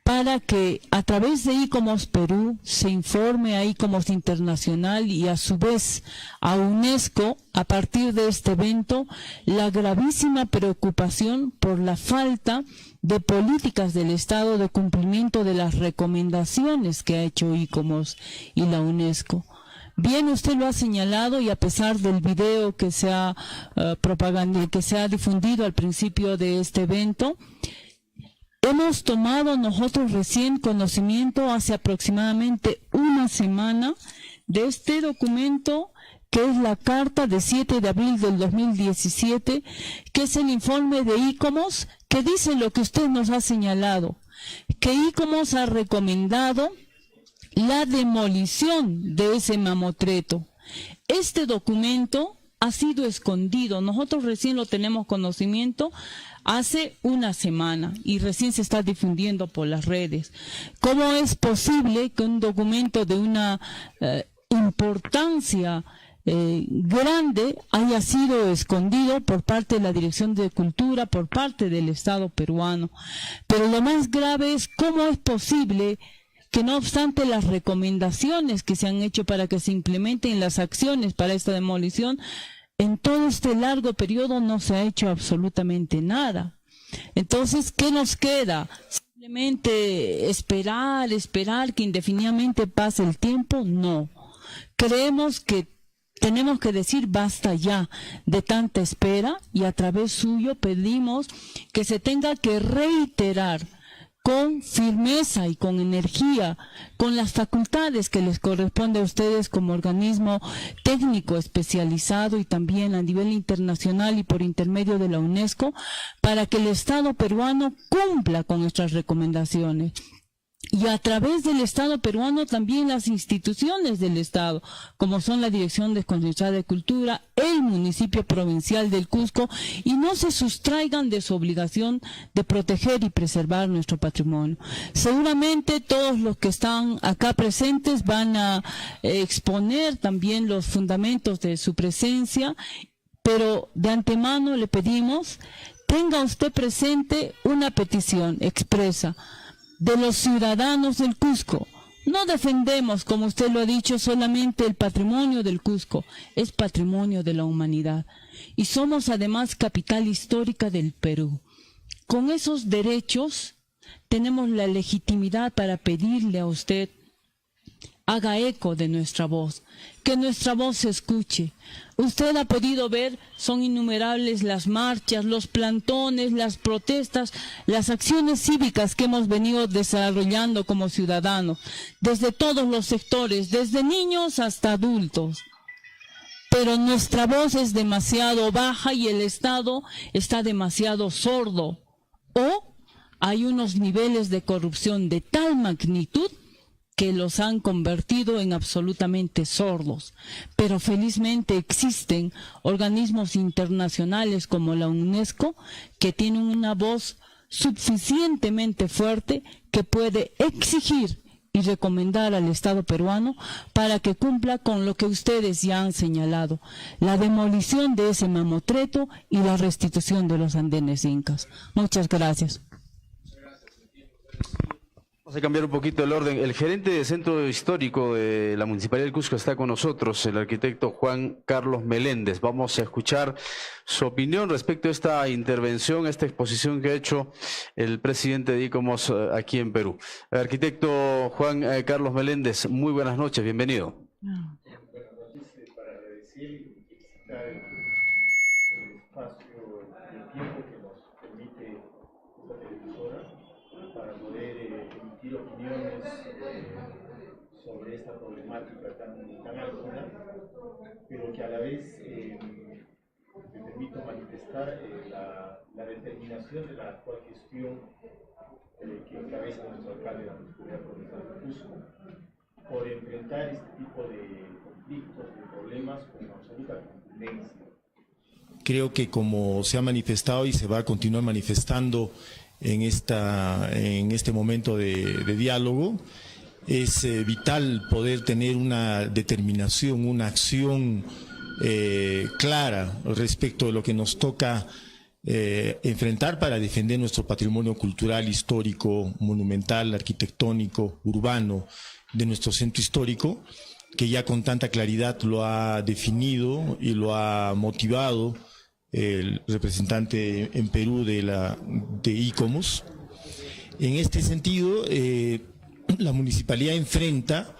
H: para que a través de ICOMOS Perú se informe a ICOMOS Internacional y a su vez a UNESCO a partir de este evento la gravísima preocupación por la falta de políticas del Estado de cumplimiento de las recomendaciones que ha hecho ICOMOS y la UNESCO. Bien, usted lo ha señalado y a pesar del video que se ha que se ha difundido al principio de este evento, hemos tomado nosotros recién conocimiento hace aproximadamente una semana de este documento que es la carta de 7 de abril del 2017, que es el informe de ICOMOS, que dice lo que usted nos ha señalado, que ICOMOS ha recomendado la demolición de ese mamotreto. Este documento ha sido escondido, nosotros recién lo tenemos conocimiento hace una semana y recién se está difundiendo por las redes. ¿Cómo es posible que un documento de una importancia grande haya sido escondido por parte de la Dirección de Cultura, por parte del Estado peruano? Pero lo más grave es cómo es posible que no obstante las recomendaciones que se han hecho para que se implementen las acciones para esta demolición, en todo este largo periodo no se ha hecho absolutamente nada. Entonces, ¿qué nos queda? ¿Simplemente esperar que indefinidamente pase el tiempo? No. Creemos que tenemos que decir basta ya de tanta espera y a través suyo pedimos que se tenga que reiterar con firmeza y con energía, con las facultades que les corresponde a ustedes como organismo técnico especializado y también a nivel internacional y por intermedio de la UNESCO, para que el Estado peruano cumpla con nuestras recomendaciones. Y a través del Estado peruano también las instituciones del Estado, como son la Dirección Desconcentrada de Cultura, el municipio provincial del Cusco, y no se sustraigan de su obligación de proteger y preservar nuestro patrimonio. Seguramente todos los que están acá presentes van a exponer también los fundamentos de su presencia, pero de antemano le pedimos, tenga usted presente una petición expresa de los ciudadanos del Cusco. No defendemos, como usted lo ha dicho, solamente el patrimonio del Cusco, es patrimonio de la humanidad. Y somos además capital histórica del Perú. Con esos derechos tenemos la legitimidad para pedirle a usted, haga eco de nuestra voz, que nuestra voz se escuche. Usted ha podido ver, son innumerables las marchas, los plantones, las protestas, las acciones cívicas que hemos venido desarrollando como ciudadanos, desde todos los sectores, desde niños hasta adultos. Pero nuestra voz es demasiado baja y el Estado está demasiado sordo. O hay unos niveles de corrupción de tal magnitud que los han convertido en absolutamente sordos. Pero felizmente existen organismos internacionales como la UNESCO que tienen una voz suficientemente fuerte que puede exigir y recomendar al Estado peruano para que cumpla con lo que ustedes ya han señalado, la demolición de ese mamotreto y la restitución de los andenes incas. Muchas gracias.
A: Vamos a cambiar un poquito el orden. El gerente del Centro Histórico de la Municipalidad del Cusco está con nosotros, el arquitecto Juan Carlos Meléndez. Vamos a escuchar su opinión respecto a esta intervención, a esta exposición que ha hecho el presidente de ICOMOS aquí en Perú. Arquitecto Juan Carlos Meléndez, muy buenas noches, bienvenido.
I: Buenas noches, para agradecer y felicitar el espacio y el tiempo que nos permite esta televisora para poder emitir opiniones sobre esta problemática tan álgida, pero que a la vez me permito manifestar la determinación de la actual gestión que encabeza nuestro alcalde de la Municipalidad Provincial de Cusco por enfrentar este tipo de conflictos, de problemas con absoluta contundencia.
J: Creo que como se ha manifestado y se va a continuar manifestando en este momento de diálogo, es vital poder tener una determinación, una acción clara respecto de lo que nos toca enfrentar para defender nuestro patrimonio cultural, histórico, monumental, arquitectónico, urbano de nuestro centro histórico, que ya con tanta claridad lo ha definido y lo ha motivado el representante en Perú de ICOMOS. En este sentido, la municipalidad enfrenta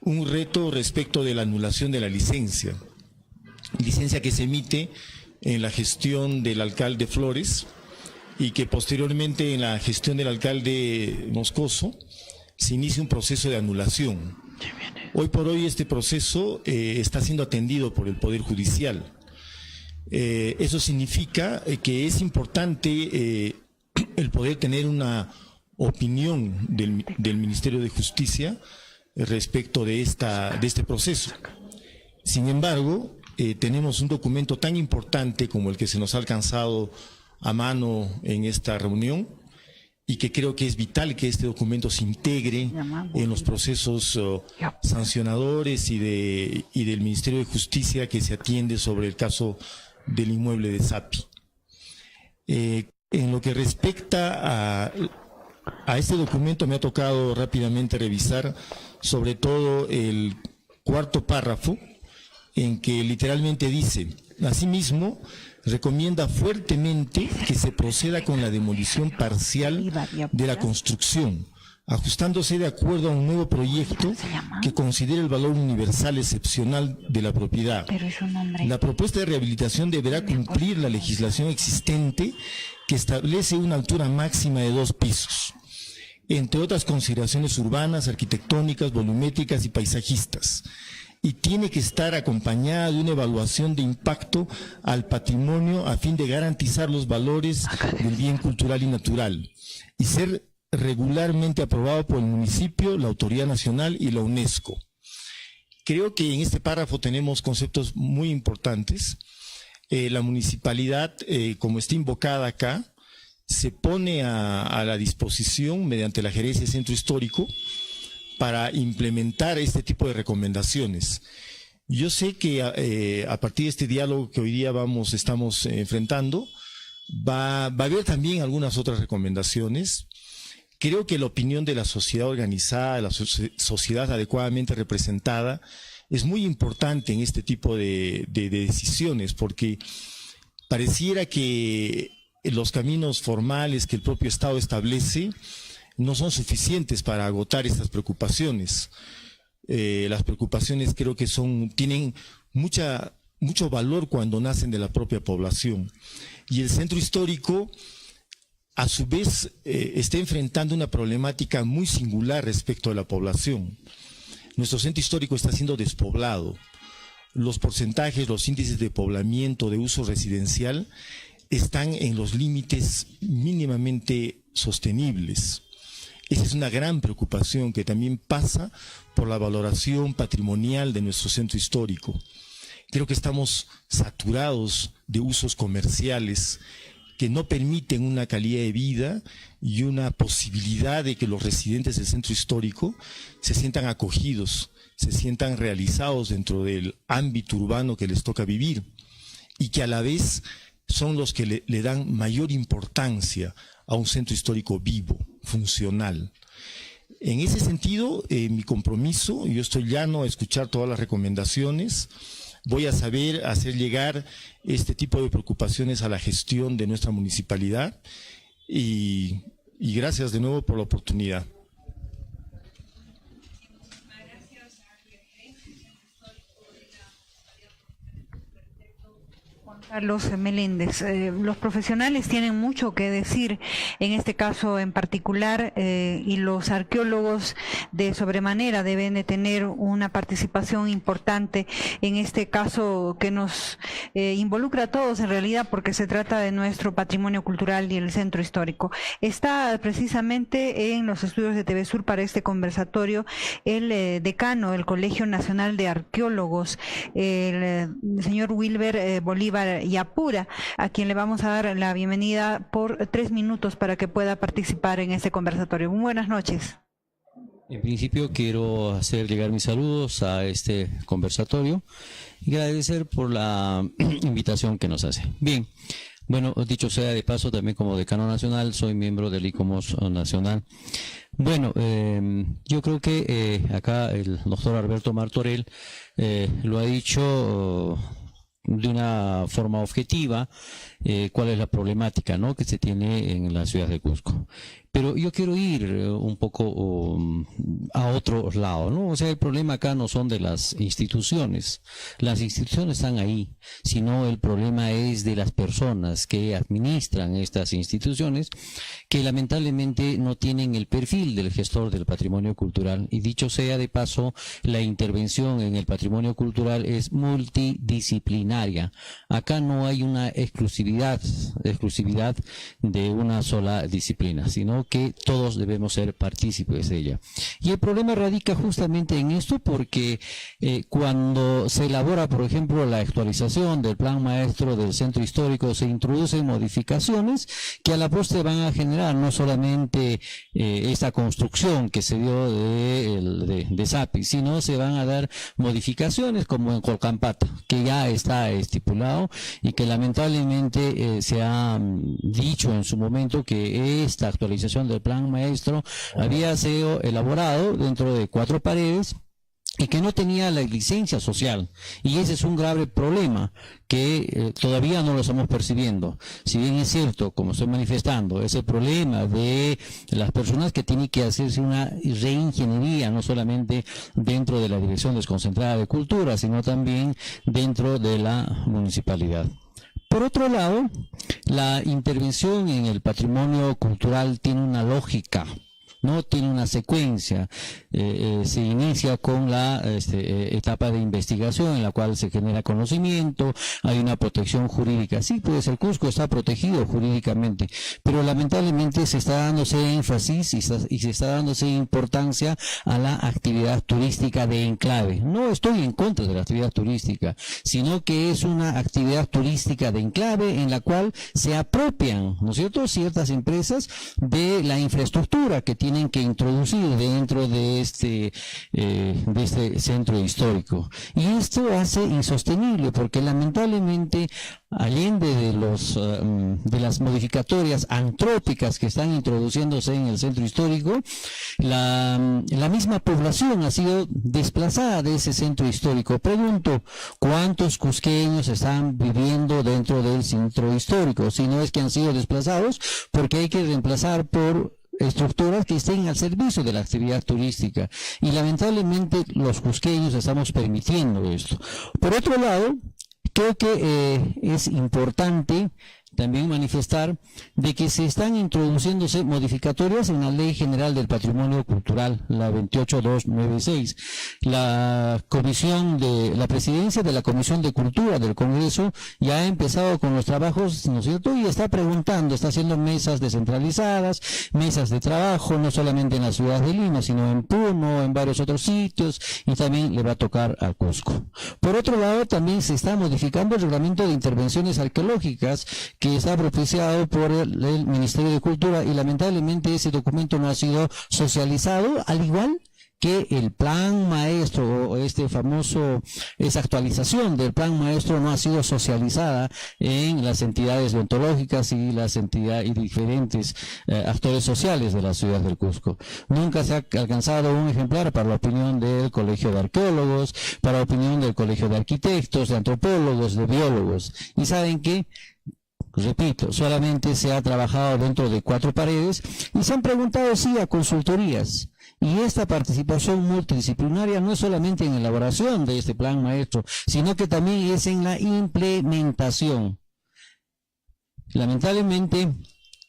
J: un reto respecto de la anulación de la licencia que se emite en la gestión del alcalde Flores y que posteriormente en la gestión del alcalde Moscoso se inicia un proceso de anulación. Hoy por hoy este proceso está siendo atendido por el Poder Judicial. Eso significa que es importante el poder tener una opinión del Ministerio de Justicia respecto de este proceso. Sin embargo, tenemos un documento tan importante como el que se nos ha alcanzado a mano en esta reunión y que creo que es vital que este documento se integre en los procesos sancionadores y del Ministerio de Justicia que se atiende sobre el caso del inmueble de Sapi. En lo que respecta a este documento, me ha tocado rápidamente revisar sobre todo el cuarto párrafo, en que literalmente dice: asimismo, recomienda fuertemente que se proceda con la demolición parcial de la construcción, ajustándose de acuerdo a un nuevo proyecto que considere el valor universal excepcional de la propiedad. La propuesta de rehabilitación deberá cumplir la legislación existente que establece una altura máxima de 2 pisos, entre otras consideraciones urbanas, arquitectónicas, volumétricas y paisajistas, y tiene que estar acompañada de una evaluación de impacto al patrimonio a fin de garantizar los valores del bien cultural y natural, y ser regularmente aprobado por el municipio, la autoridad nacional y la UNESCO. Creo que en este párrafo tenemos conceptos muy importantes. La municipalidad, como está invocada acá, se pone a la disposición mediante la gerencia del centro histórico para implementar este tipo de recomendaciones. Yo sé que a partir de este diálogo que hoy día estamos enfrentando, va a haber también algunas otras recomendaciones. Creo que la opinión de la sociedad organizada, la sociedad adecuadamente representada, es muy importante en este tipo de decisiones, porque pareciera que los caminos formales que el propio Estado establece no son suficientes para agotar estas preocupaciones. Las preocupaciones creo que tienen mucho valor cuando nacen de la propia población. Y el centro histórico, a su vez, está enfrentando una problemática muy singular respecto a la población. Nuestro centro histórico está siendo despoblado. Los porcentajes, los índices de poblamiento de uso residencial están en los límites mínimamente sostenibles. Esa es una gran preocupación que también pasa por la valoración patrimonial de nuestro centro histórico. Creo que estamos saturados de usos comerciales que no permiten una calidad de vida y una posibilidad de que los residentes del centro histórico se sientan acogidos, se sientan realizados dentro del ámbito urbano que les toca vivir, y que a la vez son los que le dan mayor importancia a un centro histórico vivo, funcional. En ese sentido, mi compromiso, yo estoy llano a escuchar todas las recomendaciones, voy a saber hacer llegar este tipo de preocupaciones a la gestión de nuestra municipalidad, y gracias de nuevo por la oportunidad.
B: Carlos Meléndez, los profesionales tienen mucho que decir en este caso en particular, y los arqueólogos de sobremanera deben de tener una participación importante en este caso que nos involucra a todos en realidad, porque se trata de nuestro patrimonio cultural y el centro histórico. Está precisamente en los estudios de TV Sur para este conversatorio el decano del Colegio Nacional de Arqueólogos, el señor Wilber Bolívar Yapura, a quien le vamos a dar la bienvenida por 3 minutos para que pueda participar en este conversatorio. Muy buenas noches.
K: En principio quiero hacer llegar mis saludos a este conversatorio y agradecer por la invitación que nos hace. Bien, bueno, dicho sea de paso, también como decano nacional soy miembro del ICOMOS nacional. Bueno, yo creo que acá el doctor Alberto Martorell lo ha dicho de una forma objetiva, cuál es la problemática, ¿no?, que se tiene en la ciudad de Cusco. Pero yo quiero ir un poco a otro lado, ¿no? O sea, el problema acá no son de las instituciones están ahí, sino el problema es de las personas que administran estas instituciones, que lamentablemente no tienen el perfil del gestor del patrimonio cultural. Y dicho sea de paso, la intervención en el patrimonio cultural es multidisciplinaria. Acá no hay una exclusividad de una sola disciplina, sino que todos debemos ser partícipes de ella. Y el problema radica justamente en esto, porque cuando se elabora, por ejemplo, la actualización del plan maestro del centro histórico, se introducen modificaciones que a la postre van a generar no solamente esta construcción que se dio de SAPI, sino se van a dar modificaciones como en Colcampata, que ya está estipulado y que lamentablemente se ha dicho en su momento que esta actualización del plan maestro había sido elaborado dentro de 4 paredes y que no tenía la licencia social, y ese es un grave problema que todavía no lo estamos percibiendo. Si bien es cierto, como estoy manifestando, ese problema de las personas que tienen que hacerse una reingeniería, no solamente dentro de la Dirección Desconcentrada de Cultura, sino también dentro de la municipalidad. Por otro lado, la intervención en el patrimonio cultural tiene una lógica, no tiene una secuencia. Se inicia con la etapa de investigación en la cual se genera conocimiento, hay una protección jurídica. Sí, pues el Cusco está protegido jurídicamente, pero lamentablemente se está dándose énfasis y se está dándose importancia a la actividad turística de enclave. No estoy en contra de la actividad turística, sino que es una actividad turística de enclave en la cual se apropian, ¿no es cierto?, ciertas empresas de la infraestructura que tienen que introducir dentro de este centro histórico. Y esto hace insostenible, porque lamentablemente, allende de las modificatorias antrópicas que están introduciéndose en el centro histórico, la misma población ha sido desplazada de ese centro histórico. Pregunto, ¿cuántos cusqueños están viviendo dentro del centro histórico? Si no es que han sido desplazados, porque hay que reemplazar por estructuras que estén al servicio de la actividad turística, y lamentablemente los cusqueños estamos permitiendo esto. Por otro lado, creo que es importante también manifestar de que se están introduciéndose modificatorias en la Ley General del Patrimonio Cultural, la 28296. La presidencia de la Comisión de Cultura del Congreso ya ha empezado con los trabajos, ¿no es cierto?, y está preguntando, está haciendo mesas descentralizadas, mesas de trabajo, no solamente en la ciudad de Lima, sino en Puno, en varios otros sitios, y también le va a tocar a Cusco. Por otro lado, también se está modificando el reglamento de intervenciones arqueológicas, que que está propiciado por el Ministerio de Cultura, y lamentablemente ese documento no ha sido socializado, al igual que el plan maestro, o esa actualización del plan maestro no ha sido socializada en las entidades deontológicas y las entidades y diferentes actores sociales de la ciudad del Cusco. Nunca se ha alcanzado un ejemplar para la opinión del Colegio de Arqueólogos, para la opinión del Colegio de Arquitectos, de Antropólogos, de Biólogos. Y saben que, repito, solamente se ha trabajado dentro de 4 paredes y se han preguntado sí a consultorías. Y esta participación multidisciplinaria no es solamente en la elaboración de este plan maestro, sino que también es en la implementación. Lamentablemente,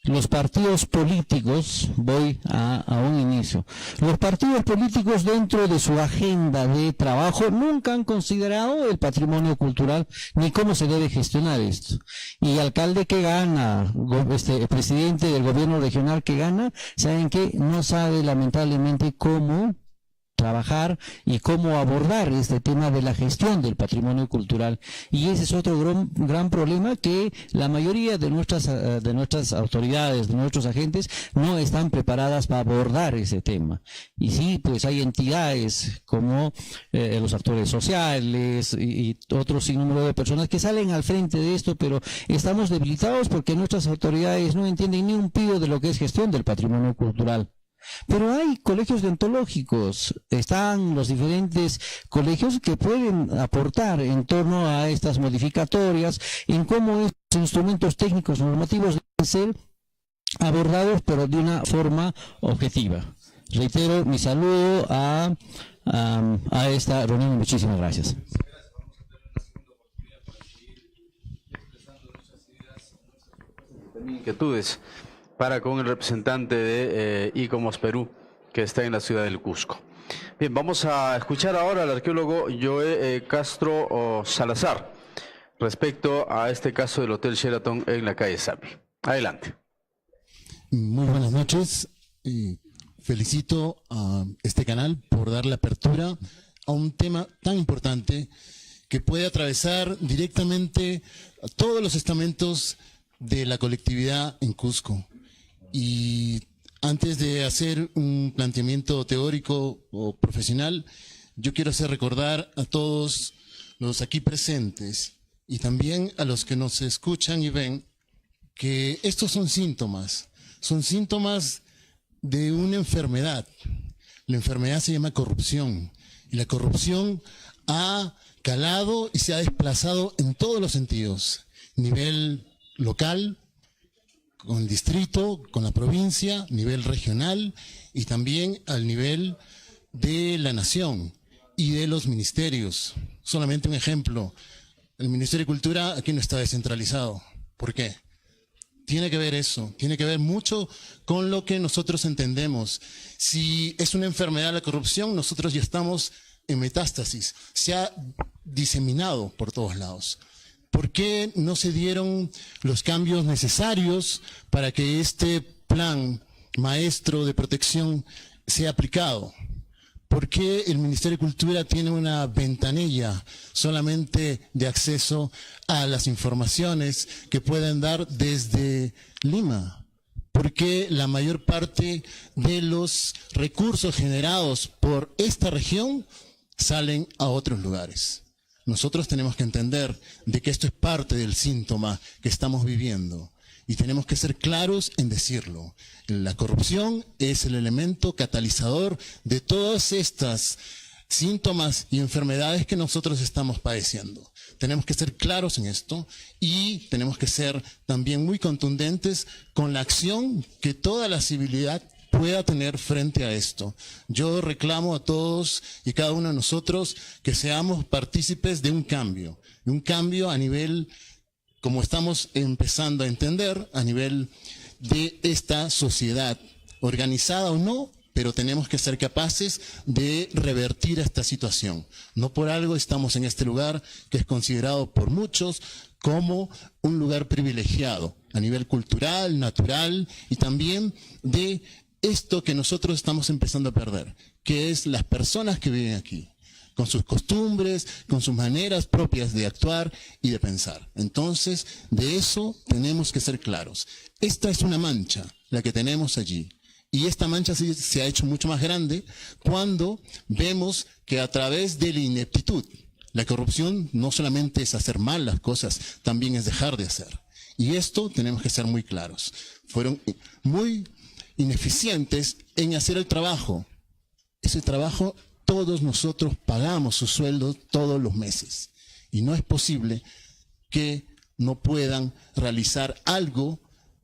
K: los partidos políticos, voy a un inicio, los partidos políticos dentro de su agenda de trabajo nunca han considerado el patrimonio cultural ni cómo se debe gestionar esto. Y alcalde que gana, presidente del gobierno regional que gana, saben que no sabe lamentablemente cómo trabajar y cómo abordar este tema de la gestión del patrimonio cultural. Y ese es otro gran problema, que la mayoría de nuestras autoridades, de nuestros agentes, no están preparadas para abordar ese tema. Y sí, pues hay entidades como los actores sociales y otro sinnúmero de personas que salen al frente de esto, pero estamos debilitados porque nuestras autoridades no entienden ni un pío de lo que es gestión del patrimonio cultural. Pero hay colegios deontológicos, están los diferentes colegios que pueden aportar en torno a estas modificatorias, en cómo estos instrumentos técnicos normativos deben ser abordados, pero de una forma objetiva. Reitero mi saludo a esta reunión. Muchísimas gracias.
A: Inquietudes para con el representante de ICOMOS Perú, que está en la ciudad del Cusco. Bien, vamos a escuchar ahora al arqueólogo Joe Castro Salazar respecto a este caso del Hotel Sheraton en la calle Sapi. Adelante.
L: Muy buenas noches. Felicito a este canal por darle apertura a un tema tan importante que puede atravesar directamente a todos los estamentos de la colectividad en Cusco. Y antes de hacer un planteamiento teórico o profesional, yo quiero hacer recordar a todos los aquí presentes y también a los que nos escuchan y ven que estos son síntomas de una enfermedad. La enfermedad se llama corrupción, y la corrupción ha calado y se ha desplazado en todos los sentidos: nivel local, con el distrito, con la provincia, nivel regional y también al nivel de la nación y de los ministerios. Solamente un ejemplo: el Ministerio de Cultura aquí no está descentralizado. ¿Por qué? Tiene que ver eso, tiene que ver mucho con lo que nosotros entendemos. Si es una enfermedad la corrupción, nosotros ya estamos en metástasis, se ha diseminado por todos lados. ¿Por qué no se dieron los cambios necesarios para que este plan maestro de protección sea aplicado? ¿Por qué el Ministerio de Cultura tiene una ventanilla solamente de acceso a las informaciones que pueden dar desde Lima? ¿Por qué la mayor parte de los recursos generados por esta región salen a otros lugares? Nosotros tenemos que entender de que esto es parte del síntoma que estamos viviendo y tenemos que ser claros en decirlo. La corrupción es el elemento catalizador de todas estas síntomas y enfermedades que nosotros estamos padeciendo. Tenemos que ser claros en esto y tenemos que ser también muy contundentes con la acción que toda la civilidad pueda tener frente a esto. Yo reclamo a todos y cada uno de nosotros que seamos partícipes de un cambio a nivel, como estamos empezando a entender, a nivel de esta sociedad, organizada o no, pero tenemos que ser capaces de revertir esta situación. No por algo estamos en este lugar que es considerado por muchos como un lugar privilegiado a nivel cultural, natural y también de esto que nosotros estamos empezando a perder, que es las personas que viven aquí. con sus costumbres, con sus maneras propias de actuar y de pensar. Entonces, de eso tenemos que ser claros. Esta es una mancha, la que tenemos allí. Y esta mancha se ha hecho mucho más grande cuando vemos que a través de la ineptitud, la corrupción no solamente es hacer mal las cosas, también es dejar de hacer. Y esto tenemos que ser muy claros. Fueron muy ineficientes en hacer el trabajo. Ese trabajo todos nosotros pagamos su sueldo todos los meses. Y no es posible que no puedan realizar algo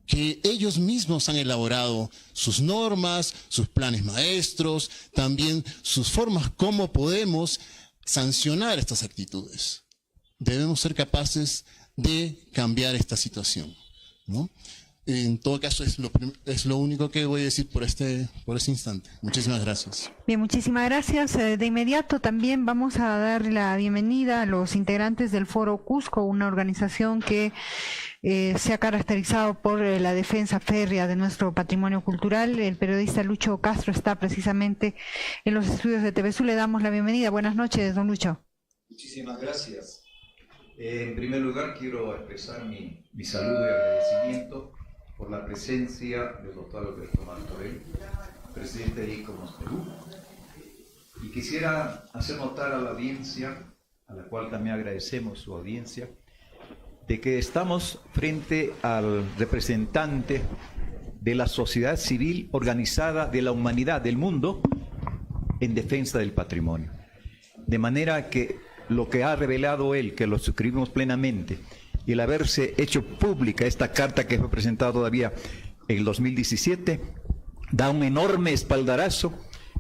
L: que ellos mismos han elaborado, sus normas, sus planes maestros, también sus formas, cómo podemos sancionar estas actitudes. Debemos ser capaces de cambiar esta situación, ¿no? En todo caso, es lo único que voy a decir por este instante. Muchísimas gracias.
B: Bien, muchísimas gracias. De inmediato también vamos a dar la bienvenida a los integrantes del Foro Cusco, una organización que se ha caracterizado por la defensa férrea de nuestro patrimonio cultural. El periodista Lucho Castro está precisamente en los estudios de TVSU. Le damos la bienvenida. Buenas noches, don Lucho.
M: Muchísimas gracias. En primer lugar, quiero expresar mi saludo y agradecimiento por la presencia del doctor Alberto Martorell, presidente de ICOMOS Perú. Y quisiera hacer notar a la audiencia, a la cual también agradecemos su audiencia, de que estamos frente al representante de la sociedad civil organizada de la humanidad, del mundo, en defensa del patrimonio. De manera que lo que ha revelado él, que lo suscribimos plenamente, y el haberse hecho pública esta carta que fue presentada todavía en el 2017, da un enorme espaldarazo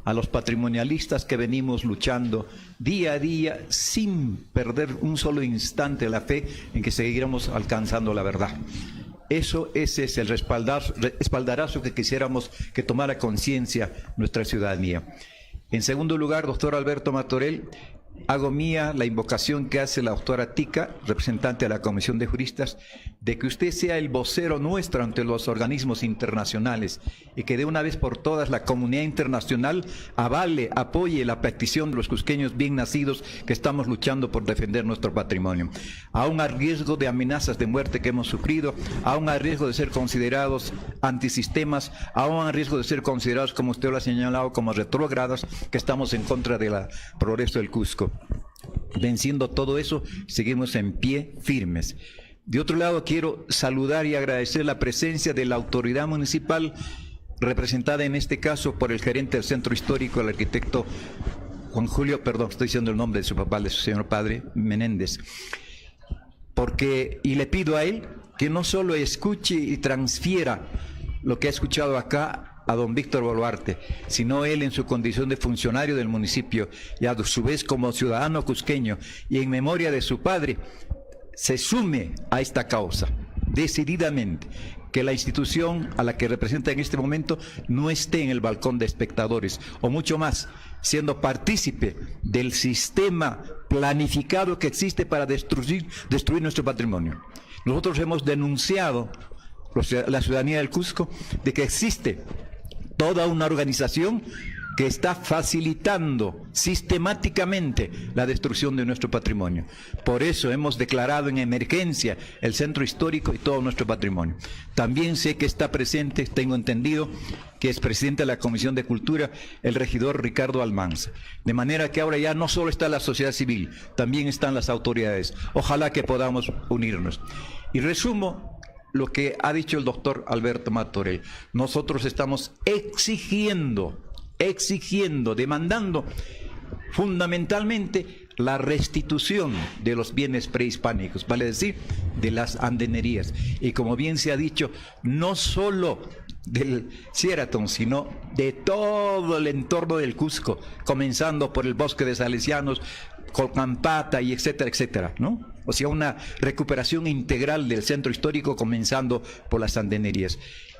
M: a los patrimonialistas que venimos luchando día a día sin perder un solo instante la fe en que seguiremos alcanzando la verdad. Ese es el espaldarazo que quisiéramos que tomara conciencia nuestra ciudadanía. En segundo lugar, doctor Alberto Martorell, hago mía la invocación que hace la doctora Tica, representante de la Comisión de Juristas, de que usted sea el vocero nuestro ante los organismos internacionales y que de una vez por todas la comunidad internacional avale, apoye la petición de los cusqueños bien nacidos que estamos luchando por defender nuestro patrimonio. Aún a riesgo de amenazas de muerte que hemos sufrido, aún a riesgo de ser considerados antisistemas, aún a riesgo de ser considerados, como usted lo ha señalado, como retrógradas, que estamos en contra del progreso del Cusco. Venciendo todo eso, seguimos en pie firmes. De otro lado, quiero saludar y agradecer la presencia de la autoridad municipal, representada en este caso por el gerente del Centro Histórico, el arquitecto Juan Julio, perdón, estoy diciendo el nombre de su papá, de su señor padre, Menéndez. Y le pido a él que no solo escuche y transfiera lo que ha escuchado acá a don Víctor Boluarte, sino él en su condición de funcionario del municipio y a su vez como ciudadano cusqueño y en memoria de su padre, se sume a esta causa decididamente, que la institución a la que representa en este momento no esté en el balcón de espectadores, o mucho más, siendo partícipe del sistema planificado que existe para destruir nuestro patrimonio. Nosotros hemos denunciado, la ciudadanía del Cusco, de que existe toda una organización que está facilitando sistemáticamente la destrucción de nuestro patrimonio. Por eso hemos declarado en emergencia el centro histórico y todo nuestro patrimonio. También sé que está presente, tengo entendido, que es presidente de la Comisión de Cultura, el regidor Ricardo Almanza. De manera que ahora ya no solo está la sociedad civil, también están las autoridades. Ojalá que podamos unirnos. Y resumo lo que ha dicho el doctor Alberto Martorell. Nosotros estamos exigiendo, demandando fundamentalmente la restitución de los bienes prehispánicos, vale decir, de las andenerías. Y como bien se ha dicho, no solo del Sheraton, sino de todo el entorno del Cusco, comenzando por el bosque de Salesianos, Colcampata y etcétera, etcétera, ¿no? O sea, una recuperación integral del centro histórico, comenzando por las andenerías.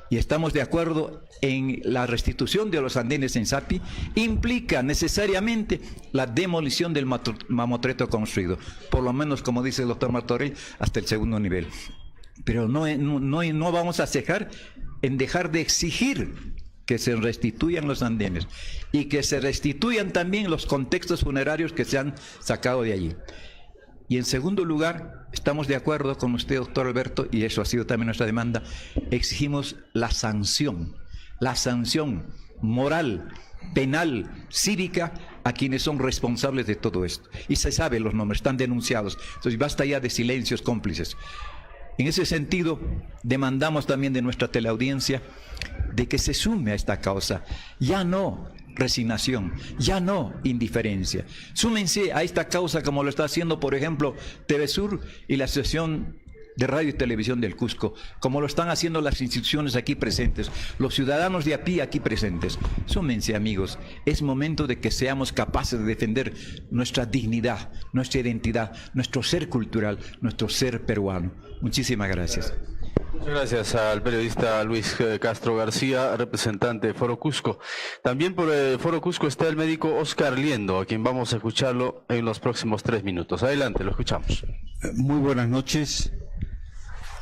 M: Y estamos de acuerdo en la restitución de los andenes en Sapi, implica necesariamente la demolición del mamotreto construido, por lo menos, como dice el doctor Martorell, hasta el segundo nivel. Pero no vamos a cejar en dejar de exigir que se restituyan los andenes y que se restituyan también los contextos funerarios que se han sacado de allí. Y en segundo lugar, estamos de acuerdo con usted, doctor Alberto, y eso ha sido también nuestra demanda, exigimos la sanción moral, penal, cívica, a quienes son responsables de todo esto. Y se sabe los nombres, están denunciados. Entonces basta ya de silencios cómplices. En ese sentido, demandamos también de nuestra teleaudiencia de que se sume a esta causa, ya no resignación, ya no indiferencia. Súmense a esta causa como lo está haciendo, por ejemplo, TV Sur y la Asociación de Radio y Televisión del Cusco, como lo están haciendo las instituciones aquí presentes, los ciudadanos de a pie aquí presentes. Súmense, amigos, es momento de que seamos capaces de defender nuestra dignidad, nuestra identidad, nuestro ser cultural, nuestro ser peruano. Muchísimas gracias.
A: Muchas gracias al periodista Luis Castro García, representante de Foro Cusco. También por el Foro Cusco está el médico Oscar Liendo, a quien vamos a escucharlo en los próximos 3 minutos. Adelante, lo escuchamos.
N: Muy buenas noches.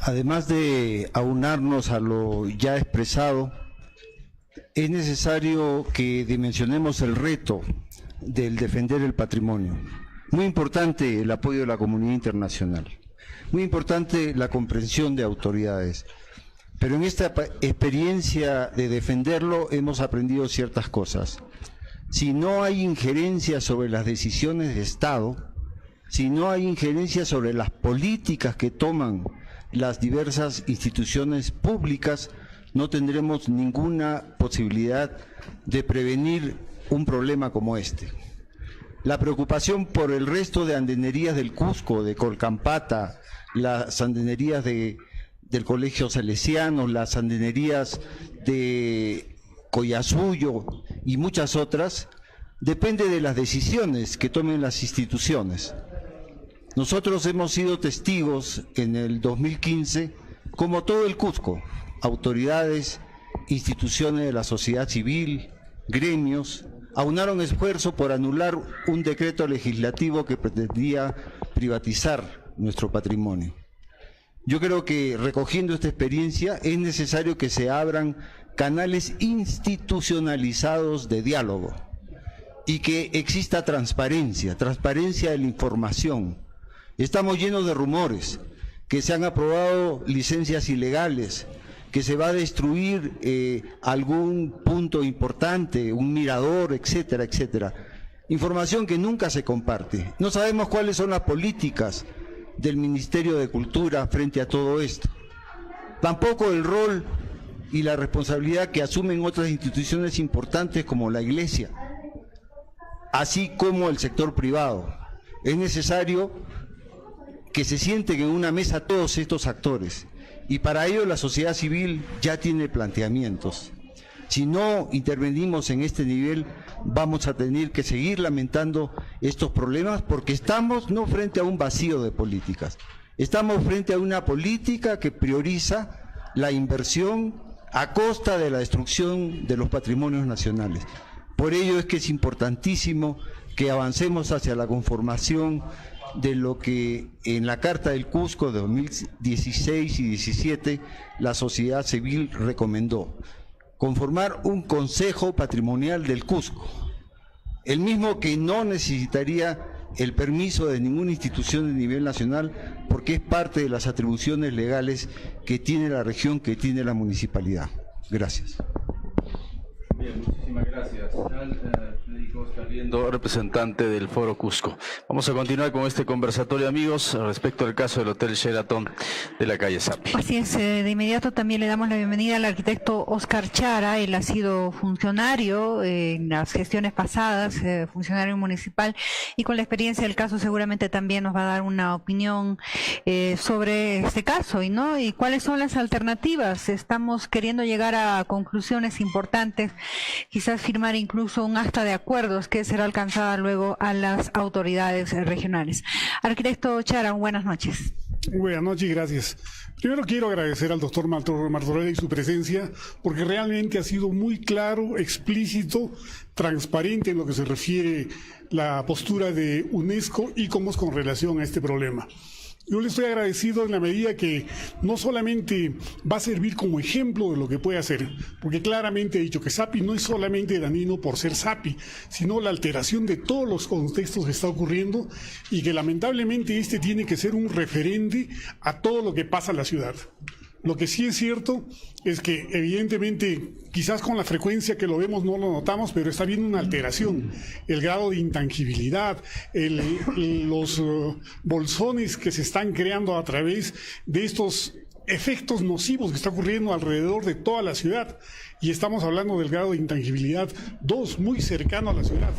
N: Además de aunarnos a lo ya expresado, es necesario que dimensionemos el reto del defender el patrimonio. Muy importante el apoyo de la comunidad internacional. Muy importante la comprensión de autoridades, pero en esta experiencia de defenderlo hemos aprendido ciertas cosas. Si no hay injerencia sobre las decisiones de Estado, si no hay injerencia sobre las políticas que toman las diversas instituciones públicas, no tendremos ninguna posibilidad de prevenir un problema como este. La preocupación por el resto de andenerías del Cusco, de Colcampata, las andenerías del Colegio Salesiano, las andenerías de Collasuyo y muchas otras, depende de las decisiones que tomen las instituciones. Nosotros hemos sido testigos en el 2015, como todo el Cusco, autoridades, instituciones de la sociedad civil, gremios, aunaron esfuerzo por anular un decreto legislativo que pretendía privatizar nuestro patrimonio. Yo creo que recogiendo esta experiencia es necesario que se abran canales institucionalizados de diálogo y que exista transparencia de la información. Estamos llenos de rumores, que se han aprobado licencias ilegales, que se va a destruir algún punto importante, un mirador, etcétera, etcétera. Información que nunca se comparte. No sabemos cuáles son las políticas del Ministerio de Cultura frente a todo esto. Tampoco el rol y la responsabilidad que asumen otras instituciones importantes como la Iglesia, así como el sector privado. Es necesario que se sienten en una mesa todos estos actores, y para ello la sociedad civil ya tiene planteamientos. Si no intervenimos en este nivel, vamos a tener que seguir lamentando estos problemas, porque estamos no frente a un vacío de políticas, estamos frente a una política que prioriza la inversión a costa de la destrucción de los patrimonios nacionales. Por ello es que es importantísimo que avancemos hacia la conformación de lo que en la Carta del Cusco de 2016 y 17 la sociedad civil recomendó: conformar un Consejo Patrimonial del Cusco, el mismo que no necesitaría el permiso de ninguna institución de nivel nacional, porque es parte de las atribuciones legales que tiene la región, que tiene la municipalidad. Gracias.
A: Bien, muchísimas gracias al médico Oscar Liendo, representante del Foro Cusco. Vamos a continuar con este conversatorio, amigos, respecto al caso del Hotel Sheraton de la calle Sapi.
B: Así es, de inmediato también le damos la bienvenida al arquitecto Oscar Chara. Él ha sido funcionario en las gestiones pasadas, funcionario municipal, y con la experiencia del caso seguramente también nos va a dar una opinión sobre este caso y cuáles son las alternativas. Estamos queriendo llegar a conclusiones importantes, quizás firmar incluso un acta de acuerdos que será alcanzada luego a las autoridades regionales. Arquitecto Chara, buenas noches.
O: Buenas noches y gracias. Primero quiero agradecer al doctor Martorell y su presencia, porque realmente ha sido muy claro, explícito, transparente en lo que se refiere la postura de UNESCO y cómo es con relación a este problema. Yo le estoy agradecido en la medida que no solamente va a servir como ejemplo de lo que puede hacer, porque claramente he dicho que Sapi no es solamente dañino por ser Sapi, sino la alteración de todos los contextos que está ocurriendo y que lamentablemente este tiene que ser un referente a todo lo que pasa en la ciudad. Lo que sí es cierto es que evidentemente quizás con la frecuencia que lo vemos no lo notamos, pero está habiendo una alteración. El grado de intangibilidad, los bolsones que se están creando a través de estos efectos nocivos que está ocurriendo alrededor de toda la ciudad. Y estamos hablando del grado de intangibilidad 2, muy cercano a la ciudad.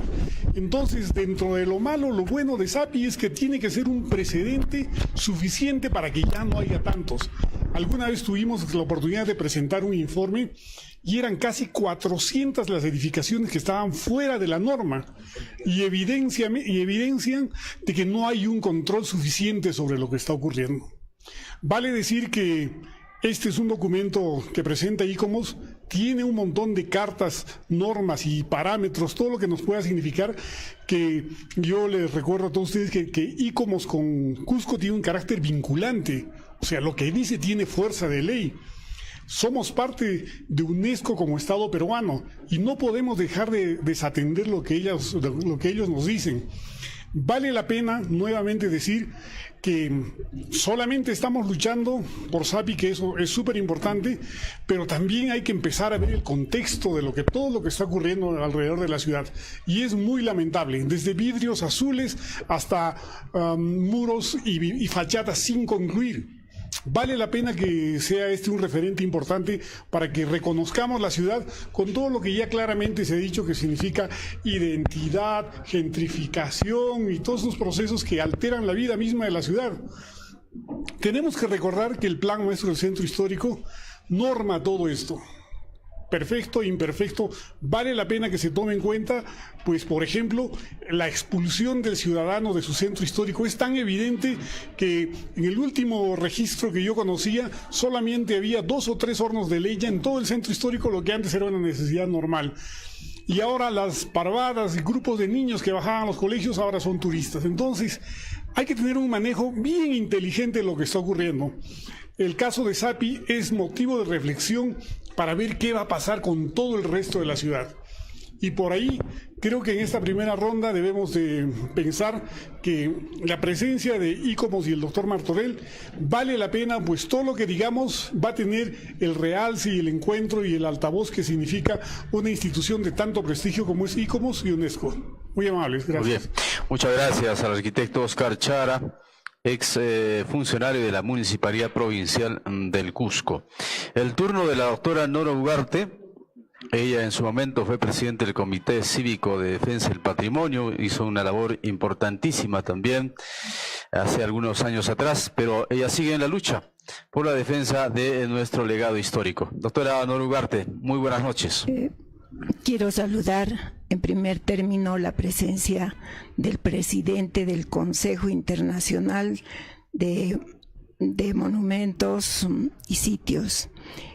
O: Entonces, dentro de lo malo, lo bueno de Sapi es que tiene que ser un precedente suficiente para que ya no haya tantos. Alguna vez tuvimos la oportunidad de presentar un informe y eran casi 400 las edificaciones que estaban fuera de la norma y evidencian de que no hay un control suficiente sobre lo que está ocurriendo. Vale decir que este es un documento que presenta ICOMOS, tiene un montón de cartas, normas y parámetros, todo lo que nos pueda significar, que yo les recuerdo a todos ustedes que ICOMOS con Cusco tiene un carácter vinculante, o sea, lo que dice tiene fuerza de ley. Somos parte de UNESCO como Estado peruano y no podemos dejar de desatender lo que ellos nos dicen. Vale la pena nuevamente decir que solamente estamos luchando por Sapi, que eso es súper importante, pero también hay que empezar a ver el contexto de todo lo que está ocurriendo alrededor de la ciudad. Y es muy lamentable, desde vidrios azules hasta muros y fachadas sin concluir. Vale la pena que sea este un referente importante para que reconozcamos la ciudad con todo lo que ya claramente se ha dicho que significa identidad, gentrificación y todos esos procesos que alteran la vida misma de la ciudad. Tenemos que recordar que el Plan Maestro del Centro Histórico norma todo esto. Perfecto, imperfecto, vale la pena que se tome en cuenta, pues por ejemplo, la expulsión del ciudadano de su centro histórico es tan evidente que en el último registro que yo conocía solamente había 2 o 3 hornos de leña en todo el centro histórico, lo que antes era una necesidad normal. Y ahora las parvadas y grupos de niños que bajaban a los colegios ahora son turistas. Entonces, hay que tener un manejo bien inteligente de lo que está ocurriendo. El caso de Sapi es motivo de reflexión para ver qué va a pasar con todo el resto de la ciudad. Y por ahí creo que en esta primera ronda debemos de pensar que la presencia de ICOMOS y el doctor Martorell vale la pena, pues todo lo que digamos va a tener el realce y el encuentro y el altavoz que significa una institución de tanto prestigio como es ICOMOS y UNESCO. Muy amables, gracias.
A: Muy bien. Muchas gracias al arquitecto Oscar Chara, ex funcionario de la Municipalidad Provincial del Cusco. El turno de la doctora Nora Ugarte. Ella en su momento fue presidente del Comité Cívico de Defensa del Patrimonio, hizo una labor importantísima también hace algunos años atrás, pero ella sigue en la lucha por la defensa de nuestro legado histórico. Doctora Nora Ugarte, muy buenas noches.
P: Quiero saludar en primer término la presencia del presidente del Consejo Internacional de Monumentos y Sitios,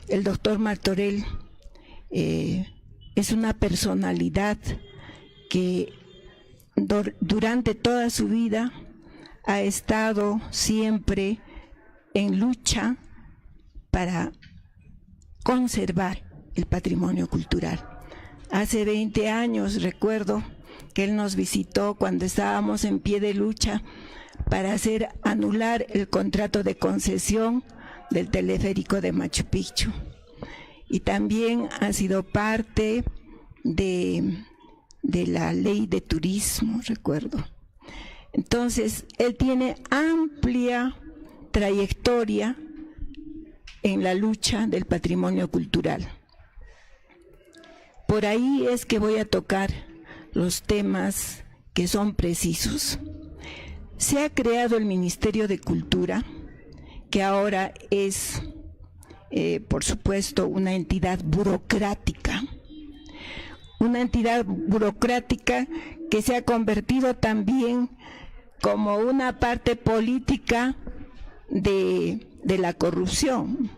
P: el doctor Martorell. Es una personalidad que durante toda su vida ha estado siempre en lucha para conservar el patrimonio cultural. Hace 20 años recuerdo que él nos visitó cuando estábamos en pie de lucha para hacer anular el contrato de concesión del teleférico de Machu Picchu. Y también ha sido parte de la ley de turismo, recuerdo. Entonces, él tiene amplia trayectoria en la lucha del patrimonio cultural. Por ahí es que voy a tocar los temas que son precisos. Se ha creado el Ministerio de Cultura, que ahora es por supuesto, una entidad burocrática que se ha convertido también como una parte política de la corrupción.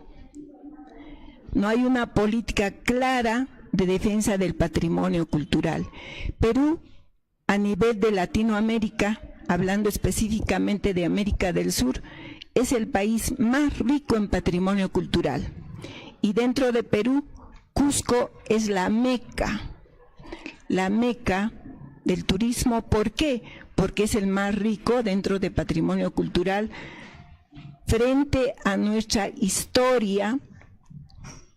P: No hay una política clara de defensa del patrimonio cultural. Perú, a nivel de Latinoamérica, hablando específicamente de América del Sur, es el país más rico en patrimonio cultural. Y dentro de Perú, Cusco es la meca del turismo. ¿Por qué? Porque es el más rico dentro de patrimonio cultural frente a nuestra historia,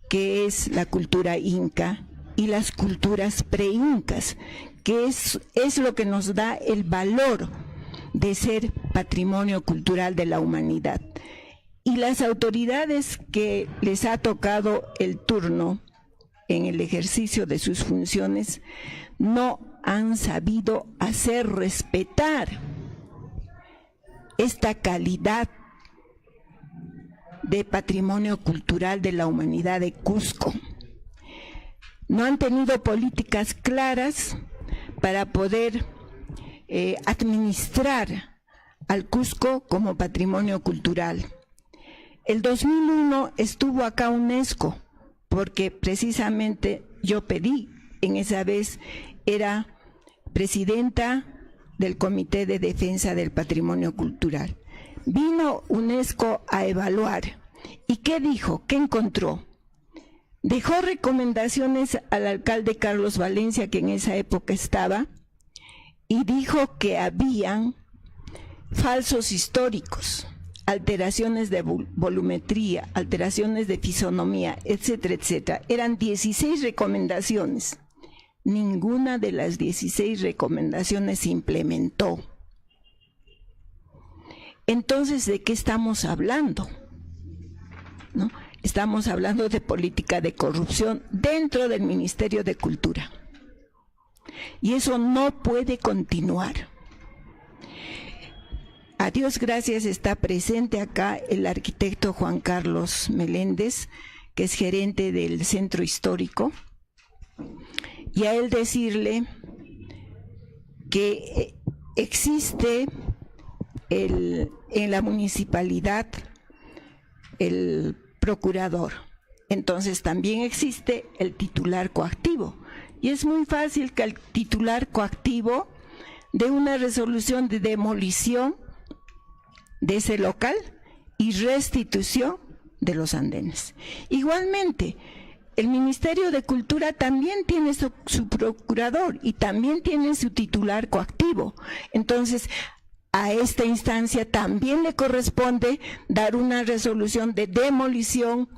P: que es la cultura inca y las culturas pre-incas, que es lo que nos da el valor de ser patrimonio cultural de la humanidad. Y las autoridades que les ha tocado el turno en el ejercicio de sus funciones no han sabido hacer respetar esta calidad de patrimonio cultural de la humanidad de Cusco. No han tenido políticas claras para poder administrar al Cusco como patrimonio cultural. El 2001 estuvo acá UNESCO, porque precisamente yo pedí, en esa vez era presidenta del Comité de Defensa del Patrimonio Cultural. Vino UNESCO a evaluar. ¿Y qué dijo? ¿Qué encontró? Dejó recomendaciones al alcalde Carlos Valencia, que en esa época estaba, y dijo que habían falsos históricos, alteraciones de volumetría, alteraciones de fisonomía, etcétera, etcétera. Eran 16 recomendaciones. Ninguna de las 16 recomendaciones se implementó. Entonces, ¿de qué estamos hablando? ¿No? Estamos hablando de política de corrupción dentro del Ministerio de Cultura. Y eso no puede continuar. A Dios gracias está presente acá el arquitecto Juan Carlos Meléndez, que es gerente del Centro Histórico, y a él decirle que existe en la municipalidad el procurador. Entonces también existe el titular coactivo. Y es muy fácil que el titular coactivo dé una resolución de demolición de ese local y restitución de los andenes. Igualmente, el Ministerio de Cultura también tiene su procurador y también tiene su titular coactivo. Entonces, a esta instancia también le corresponde dar una resolución de demolición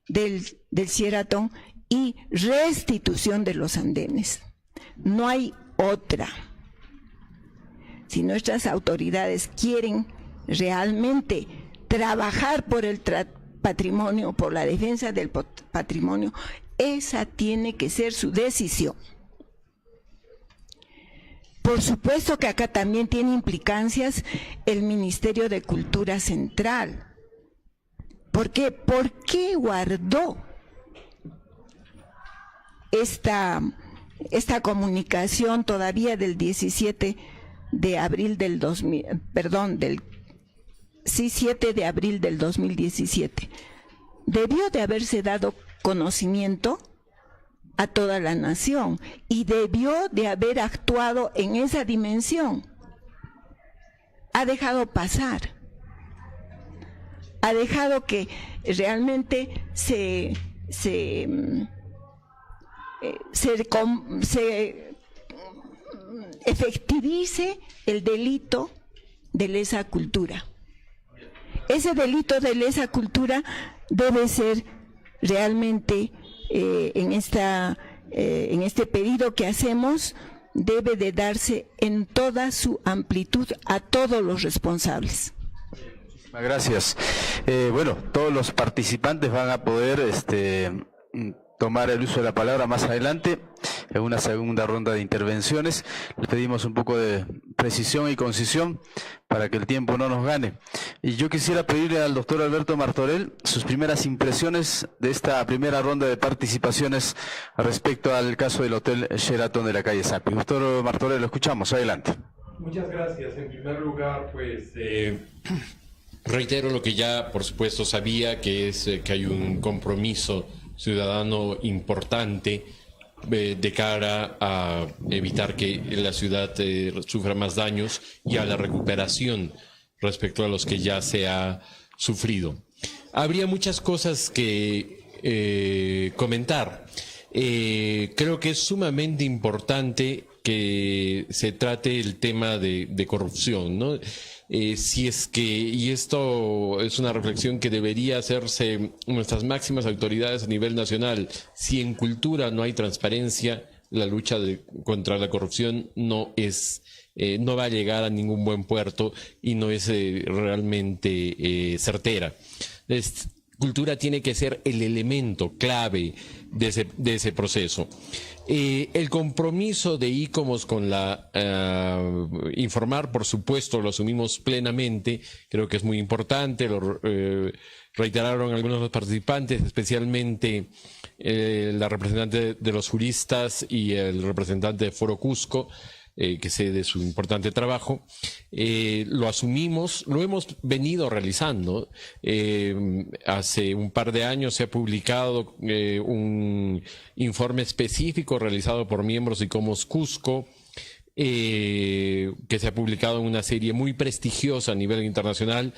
P: del Sheraton y restitución de los andenes. No hay otra. Si nuestras autoridades quieren realmente trabajar por el patrimonio, por la defensa del patrimonio, esa tiene que ser su decisión. Por supuesto que acá también tiene implicancias el Ministerio de Cultura Central. ¿Por qué? ¿Por qué guardó esta comunicación todavía del 17 de abril del 2000, perdón, del 7 de abril del 2017? Debió de haberse dado conocimiento a toda la nación y debió de haber actuado en esa dimensión. Ha dejado pasar, ha dejado que realmente se efectivice el delito de lesa cultura. Ese delito de lesa cultura debe ser realmente en este pedido que hacemos, debe de darse en toda su amplitud a todos los responsables.
A: Muchísimas gracias. Bueno, todos los participantes van a poder tomar el uso de la palabra más adelante en una segunda ronda de intervenciones. Les pedimos un poco de precisión y concisión para que el tiempo no nos gane. Y yo quisiera pedirle al doctor Alberto Martorell sus primeras impresiones de esta primera ronda de participaciones respecto al caso del Hotel Sheraton de la calle Sapi. Doctor Martorell, lo escuchamos. Adelante.
G: Muchas gracias. En primer lugar, pues reitero lo que ya, por supuesto, sabía, que es que hay un compromiso ciudadano importante de cara a evitar que la ciudad sufra más daños y a la recuperación respecto a los que ya se ha sufrido. Habría muchas cosas que comentar. Creo que es sumamente importante que se trate el tema de corrupción, ¿no? Si es que, y esto es una reflexión que debería hacerse nuestras máximas autoridades a nivel nacional, si en cultura no hay transparencia, la lucha contra la corrupción no va a llegar a ningún buen puerto y no es realmente certera. Cultura tiene que ser el elemento clave de ese proceso. El compromiso de ICOMOS con informar, por supuesto, lo asumimos plenamente. Creo que es muy importante, lo reiteraron algunos de los participantes, especialmente la representante de los juristas y el representante de Foro Cusco, que sé de su importante trabajo. Lo asumimos, lo hemos venido realizando. Hace un par de años se ha publicado un informe específico realizado por miembros de ICOMOS Cusco, que se ha publicado en una serie muy prestigiosa a nivel internacional,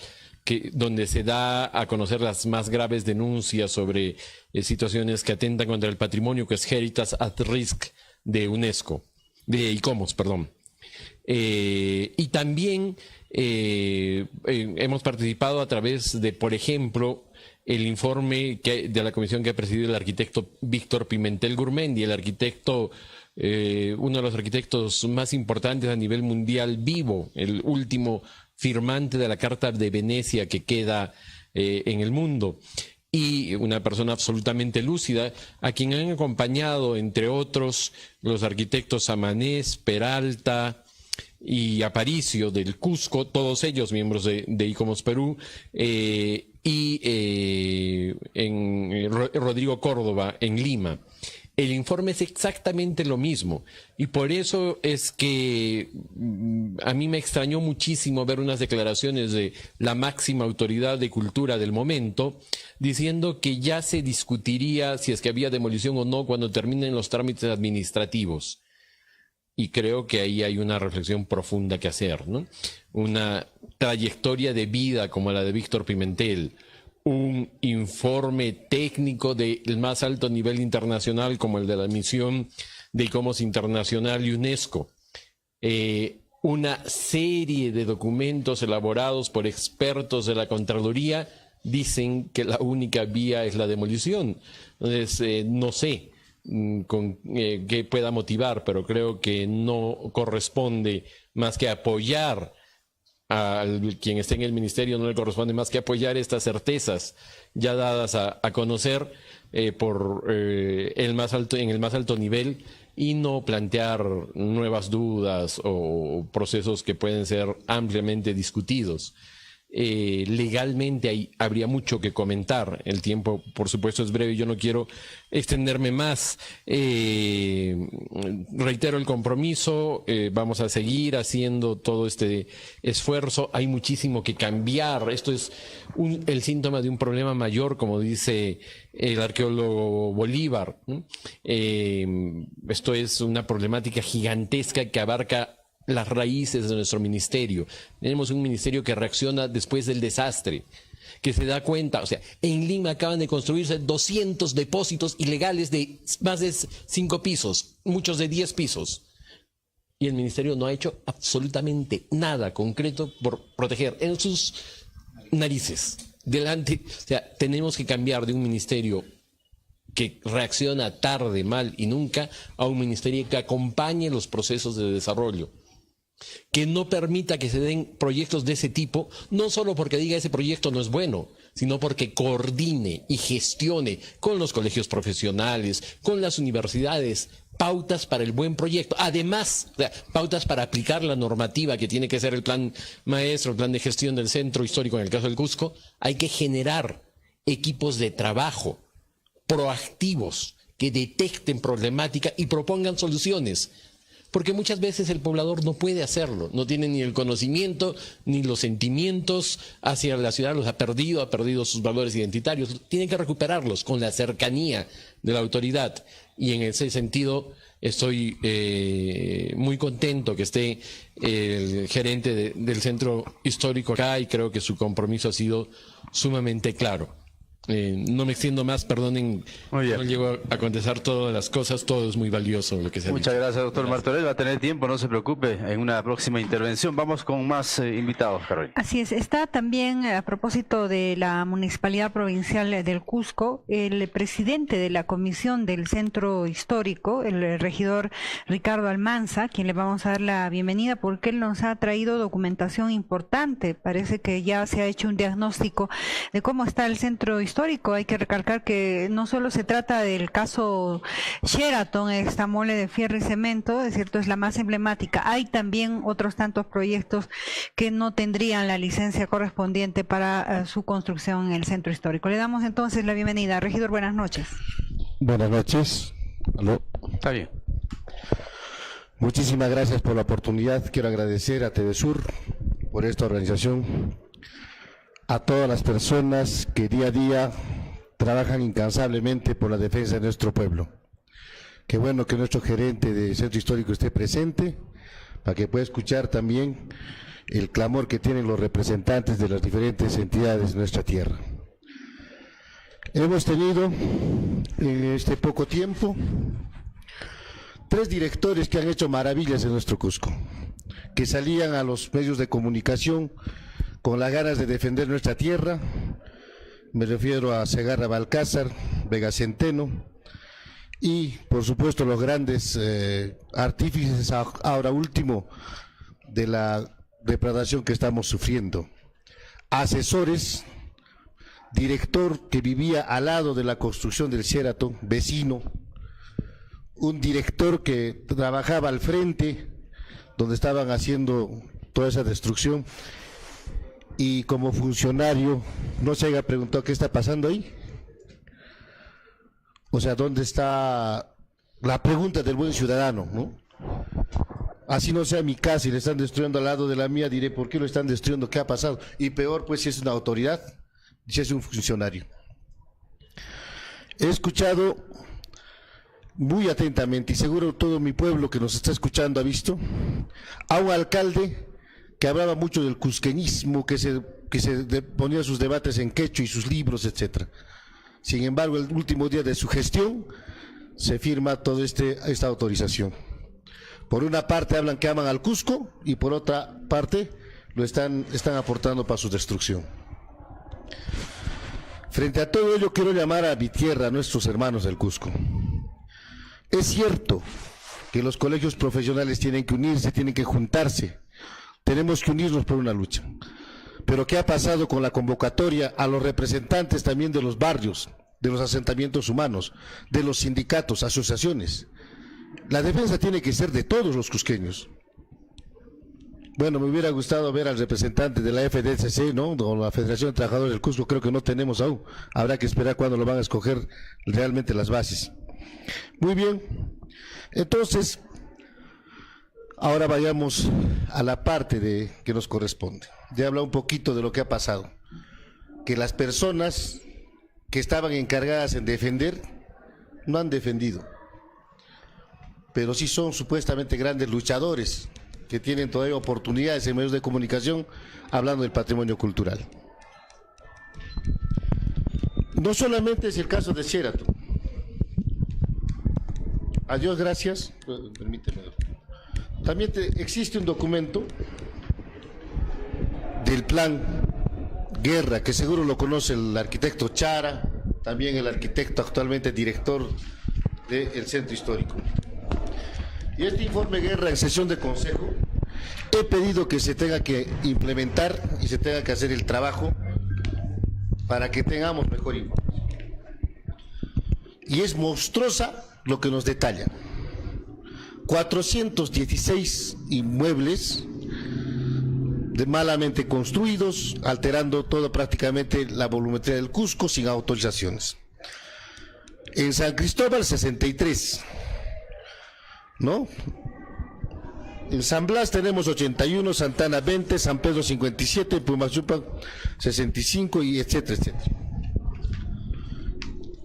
G: donde se da a conocer las más graves denuncias sobre situaciones que atentan contra el patrimonio, que es Heritage at Risk de UNESCO. De ICOMOS, perdón. Y también hemos participado a través de, por ejemplo, el informe de la comisión que ha presidido el arquitecto Víctor Pimentel Gurmendi, el arquitecto, uno de los arquitectos más importantes a nivel mundial vivo, el último firmante de la Carta de Venecia que queda en el mundo. Y una persona absolutamente lúcida, a quien han acompañado, entre otros, los arquitectos Amanés, Peralta y Aparicio del Cusco, todos ellos miembros de ICOMOS Perú, y Rodrigo Córdoba en Lima. El informe es exactamente lo mismo y por eso es que a mí me extrañó muchísimo ver unas declaraciones de la máxima autoridad de cultura del momento diciendo que ya se discutiría si es que había demolición o no cuando terminen los trámites administrativos. Y creo que ahí hay una reflexión profunda que hacer, ¿no? Una trayectoria de vida como la de Víctor Pimentel, un informe técnico del más alto nivel internacional como el de la misión de ICOMOS Internacional y UNESCO, una serie de documentos elaborados por expertos de la Contraloría dicen que la única vía es la demolición. Entonces, no sé con qué pueda motivar, pero creo que no corresponde más que apoyar a quien esté en el ministerio, no le corresponde más que apoyar estas certezas ya dadas a conocer por en el más alto nivel y no plantear nuevas dudas o procesos que pueden ser ampliamente discutidos. Legalmente habría mucho que comentar. El tiempo, por supuesto, es breve y yo no quiero extenderme más. Reitero el compromiso, vamos a seguir haciendo todo este esfuerzo. Hay muchísimo que cambiar. Esto es el síntoma de un problema mayor, como dice el arqueólogo Bolívar, ¿no? Esto es una problemática gigantesca que abarca las raíces de nuestro ministerio. Tenemos un ministerio que reacciona después del desastre, que se da cuenta, o sea, en Lima acaban de construirse 200 depósitos ilegales de más de 5 pisos, muchos de 10 pisos. Y el ministerio no ha hecho absolutamente nada concreto por proteger en sus narices. Delante, o sea, tenemos que cambiar de un ministerio que reacciona tarde, mal y nunca, a un ministerio que acompañe los procesos de desarrollo, que no permita que se den proyectos de ese tipo, no solo porque diga ese proyecto no es bueno, sino porque coordine y gestione con los colegios profesionales, con las universidades, pautas para el buen proyecto. Además, o sea, pautas para aplicar la normativa que tiene que ser el plan maestro, el plan de gestión del centro histórico en el caso del Cusco. Hay que generar equipos de trabajo proactivos que detecten problemática y propongan soluciones. Porque muchas veces el poblador no puede hacerlo, no tiene ni el conocimiento ni los sentimientos hacia la ciudad, los ha perdido sus valores identitarios, tienen que recuperarlos con la cercanía de la autoridad y en ese sentido Estoy muy contento que esté el gerente del centro histórico acá, y creo que su compromiso ha sido sumamente claro. No me extiendo más, perdonen, no llego a contestar todas las cosas, todo es muy valioso lo que se ha
A: Muchas
G: dicho.
A: gracias, doctor Martorell. Va a tener tiempo, no se preocupe, en una próxima intervención. Vamos con más invitados, Carolina.
B: Así es, está también a propósito de la Municipalidad Provincial del Cusco, el presidente de la Comisión del Centro Histórico, el regidor Ricardo Almanza, quien le vamos a dar la bienvenida porque él nos ha traído documentación importante. Parece que ya se ha hecho un diagnóstico de cómo está el centro histórico. Hay que recalcar que no solo se trata del caso Sheraton, esta mole de fierro y cemento, es cierto, es la más emblemática. Hay también otros tantos proyectos que no tendrían la licencia correspondiente para su construcción en el centro histórico. Le damos entonces la bienvenida. Regidor, buenas noches.
Q: Buenas noches. ¿Aló?
A: Está bien.
Q: Muchísimas gracias por la oportunidad. Quiero agradecer a TV Sur por esta organización, a todas las personas que día a día trabajan incansablemente por la defensa de nuestro pueblo. Qué bueno que nuestro gerente de Centro Histórico esté presente para que pueda escuchar también el clamor que tienen los representantes de las diferentes entidades de nuestra tierra. Hemos tenido en este poco tiempo 3 directores que han hecho maravillas en nuestro Cusco, que salían a los medios de comunicación con las ganas de defender nuestra tierra. Me refiero a Segarra Balcázar, Vega Centeno y por supuesto los grandes artífices ahora último de la depredación que estamos sufriendo. Asesores, director que vivía al lado de la construcción del Sheraton, vecino, un director que trabajaba al frente donde estaban haciendo toda esa destrucción, y como funcionario no se haya preguntado qué está pasando ahí. O sea, ¿dónde está la pregunta del buen ciudadano, no? Así no sea mi casa y le están destruyendo al lado de la mía, diré, ¿por qué lo están destruyendo? ¿Qué ha pasado? Y peor, pues, si es una autoridad, si es un funcionario. He escuchado muy atentamente, y seguro todo mi pueblo que nos está escuchando ha visto, a un alcalde que hablaba mucho del cusqueñismo, que se ponía sus debates en quechua y sus libros, etcétera. Sin embargo, el último día de su gestión se firma toda esta autorización. Por una parte hablan que aman al Cusco y por otra parte lo están aportando para su destrucción. Frente a todo ello quiero llamar a mi tierra, a nuestros hermanos del Cusco. Es cierto que los colegios profesionales tienen que unirse, tienen que juntarse. Tenemos que unirnos por una lucha. Pero ¿qué ha pasado con la convocatoria a los representantes también de los barrios, de los asentamientos humanos, de los sindicatos, asociaciones? La defensa tiene que ser de todos los cusqueños. Bueno, me hubiera gustado ver al representante de la FDCC, ¿no? O la Federación de Trabajadores del Cusco, creo que no tenemos aún. Habrá que esperar cuando lo van a escoger realmente las bases. Muy bien. Entonces, ahora vayamos a la parte que nos corresponde. Ya he hablado un poquito de lo que ha pasado. Que las personas que estaban encargadas en defender no han defendido. Pero sí son supuestamente grandes luchadores que tienen todavía oportunidades en medios de comunicación hablando del patrimonio cultural. No solamente es el caso de Sheraton. A Dios gracias. Permíteme. También existe un documento del plan Guerra, que seguro lo conoce el arquitecto Chara, también el arquitecto actualmente director del Centro Histórico. Y este informe Guerra en sesión de consejo, he pedido que se tenga que implementar y se tenga que hacer el trabajo para que tengamos mejor información. Y es monstruosa lo que nos detalla. 416 inmuebles malamente construidos, alterando todo prácticamente la volumetría del Cusco sin autorizaciones. En San Cristóbal 63, ¿no? En San Blas tenemos 81, Santana 20, San Pedro 57, Pumachupa 65 y etcétera, etcétera.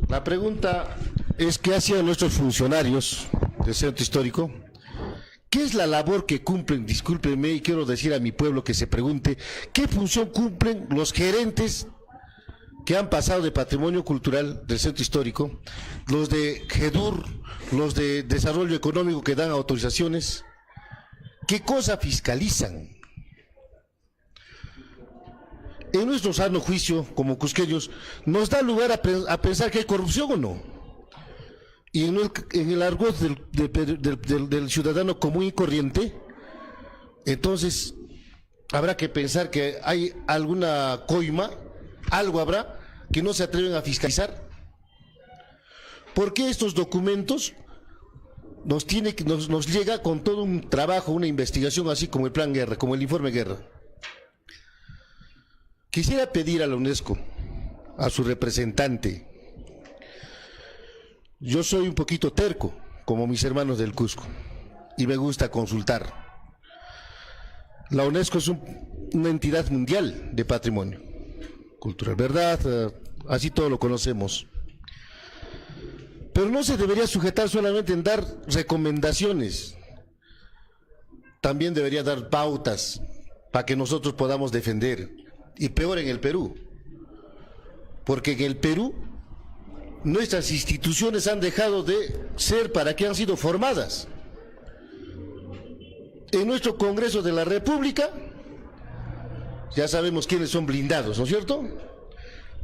Q: La pregunta es qué hacían nuestros funcionarios del centro histórico, ¿qué es la labor que cumplen? Discúlpenme, y quiero decir a mi pueblo que se pregunte, ¿qué función cumplen los gerentes que han pasado de patrimonio cultural del centro histórico, los de GEDUR, los de desarrollo económico que dan autorizaciones? ¿Qué cosa fiscalizan? En nuestro sano juicio, como cusqueños, ¿nos da lugar a pensar que hay corrupción o no? Y en el argot del ciudadano común y corriente, entonces habrá que pensar que hay alguna coima, algo habrá, que no se atreven a fiscalizar. ¿Por qué estos documentos nos llega con todo un trabajo, una investigación, así como el plan Guerra, como el informe Guerra? Quisiera pedir a la UNESCO, a su representante, yo soy un poquito terco, como mis hermanos del Cusco, y me gusta consultar. La UNESCO es una entidad mundial de patrimonio cultural, ¿verdad? Así todos lo conocemos. Pero no se debería sujetar solamente en dar recomendaciones, también debería dar pautas para que nosotros podamos defender, y peor en el Perú, porque en el Perú nuestras instituciones han dejado de ser para que han sido formadas. En nuestro Congreso de la República, ya sabemos quiénes son blindados, ¿no es cierto?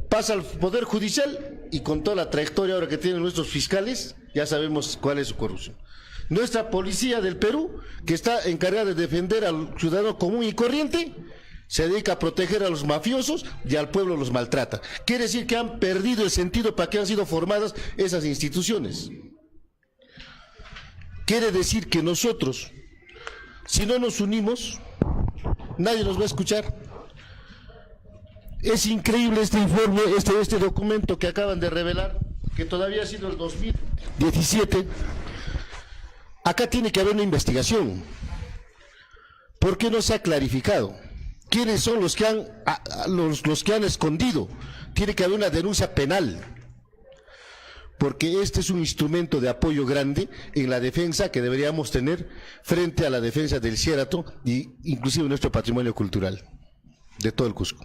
Q: Pasa al Poder Judicial y con toda la trayectoria ahora que tienen nuestros fiscales, ya sabemos cuál es su corrupción. Nuestra policía del Perú, que está encargada de defender al ciudadano común y corriente, se dedica a proteger a los mafiosos y al pueblo los maltrata. Quiere decir que han perdido el sentido para que han sido formadas esas instituciones. Quiere decir que nosotros, si no nos unimos, nadie nos va a escuchar. Es increíble este informe, este documento que acaban de revelar, que todavía ha sido el 2017. Acá tiene que haber una investigación. ¿Por qué no se ha clarificado? ¿Quiénes son los que han escondido? Tiene que haber una denuncia penal, porque este es un instrumento de apoyo grande en la defensa que deberíamos tener frente a la defensa del Cierato y inclusive nuestro patrimonio cultural de todo el Cusco.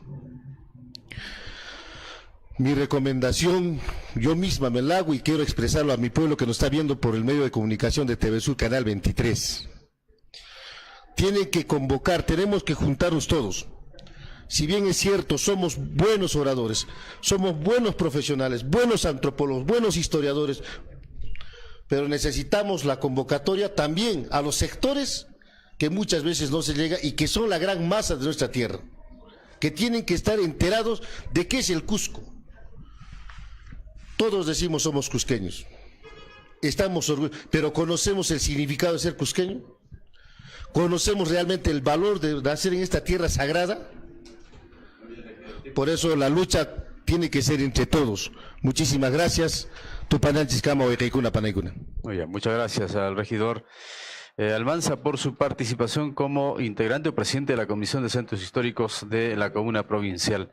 Q: Mi recomendación, yo misma me la hago y quiero expresarlo a mi pueblo que nos está viendo por el medio de comunicación de TV Sur, Canal 23. Tienen que convocar, tenemos que juntarnos todos. Si bien es cierto, somos buenos oradores, somos buenos profesionales, buenos antropólogos, buenos historiadores, pero necesitamos la convocatoria también a los sectores que muchas veces no se llega y que son la gran masa de nuestra tierra, que tienen que estar enterados de qué es el Cusco. Todos decimos somos cusqueños, estamos orgullosos, pero ¿conocemos el significado de ser cusqueño? ¿Conocemos realmente el valor de nacer en esta tierra sagrada? Por eso la lucha tiene que ser entre todos. Muchísimas gracias.
A: Muy bien, muchas gracias al regidor Almanza por su participación como integrante o presidente de la Comisión de Centros Históricos de la Comuna Provincial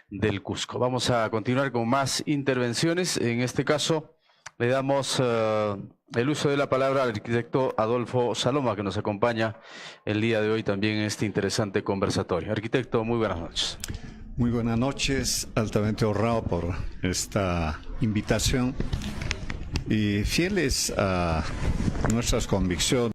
A: del Cusco. Vamos a continuar con más intervenciones. En este caso le damos el uso de la palabra al arquitecto Adolfo Saloma, que nos acompaña el día de hoy también en este interesante conversatorio. Arquitecto, muy buenas noches.
R: Muy buenas noches, altamente honrado por esta invitación y fieles a nuestras convicciones.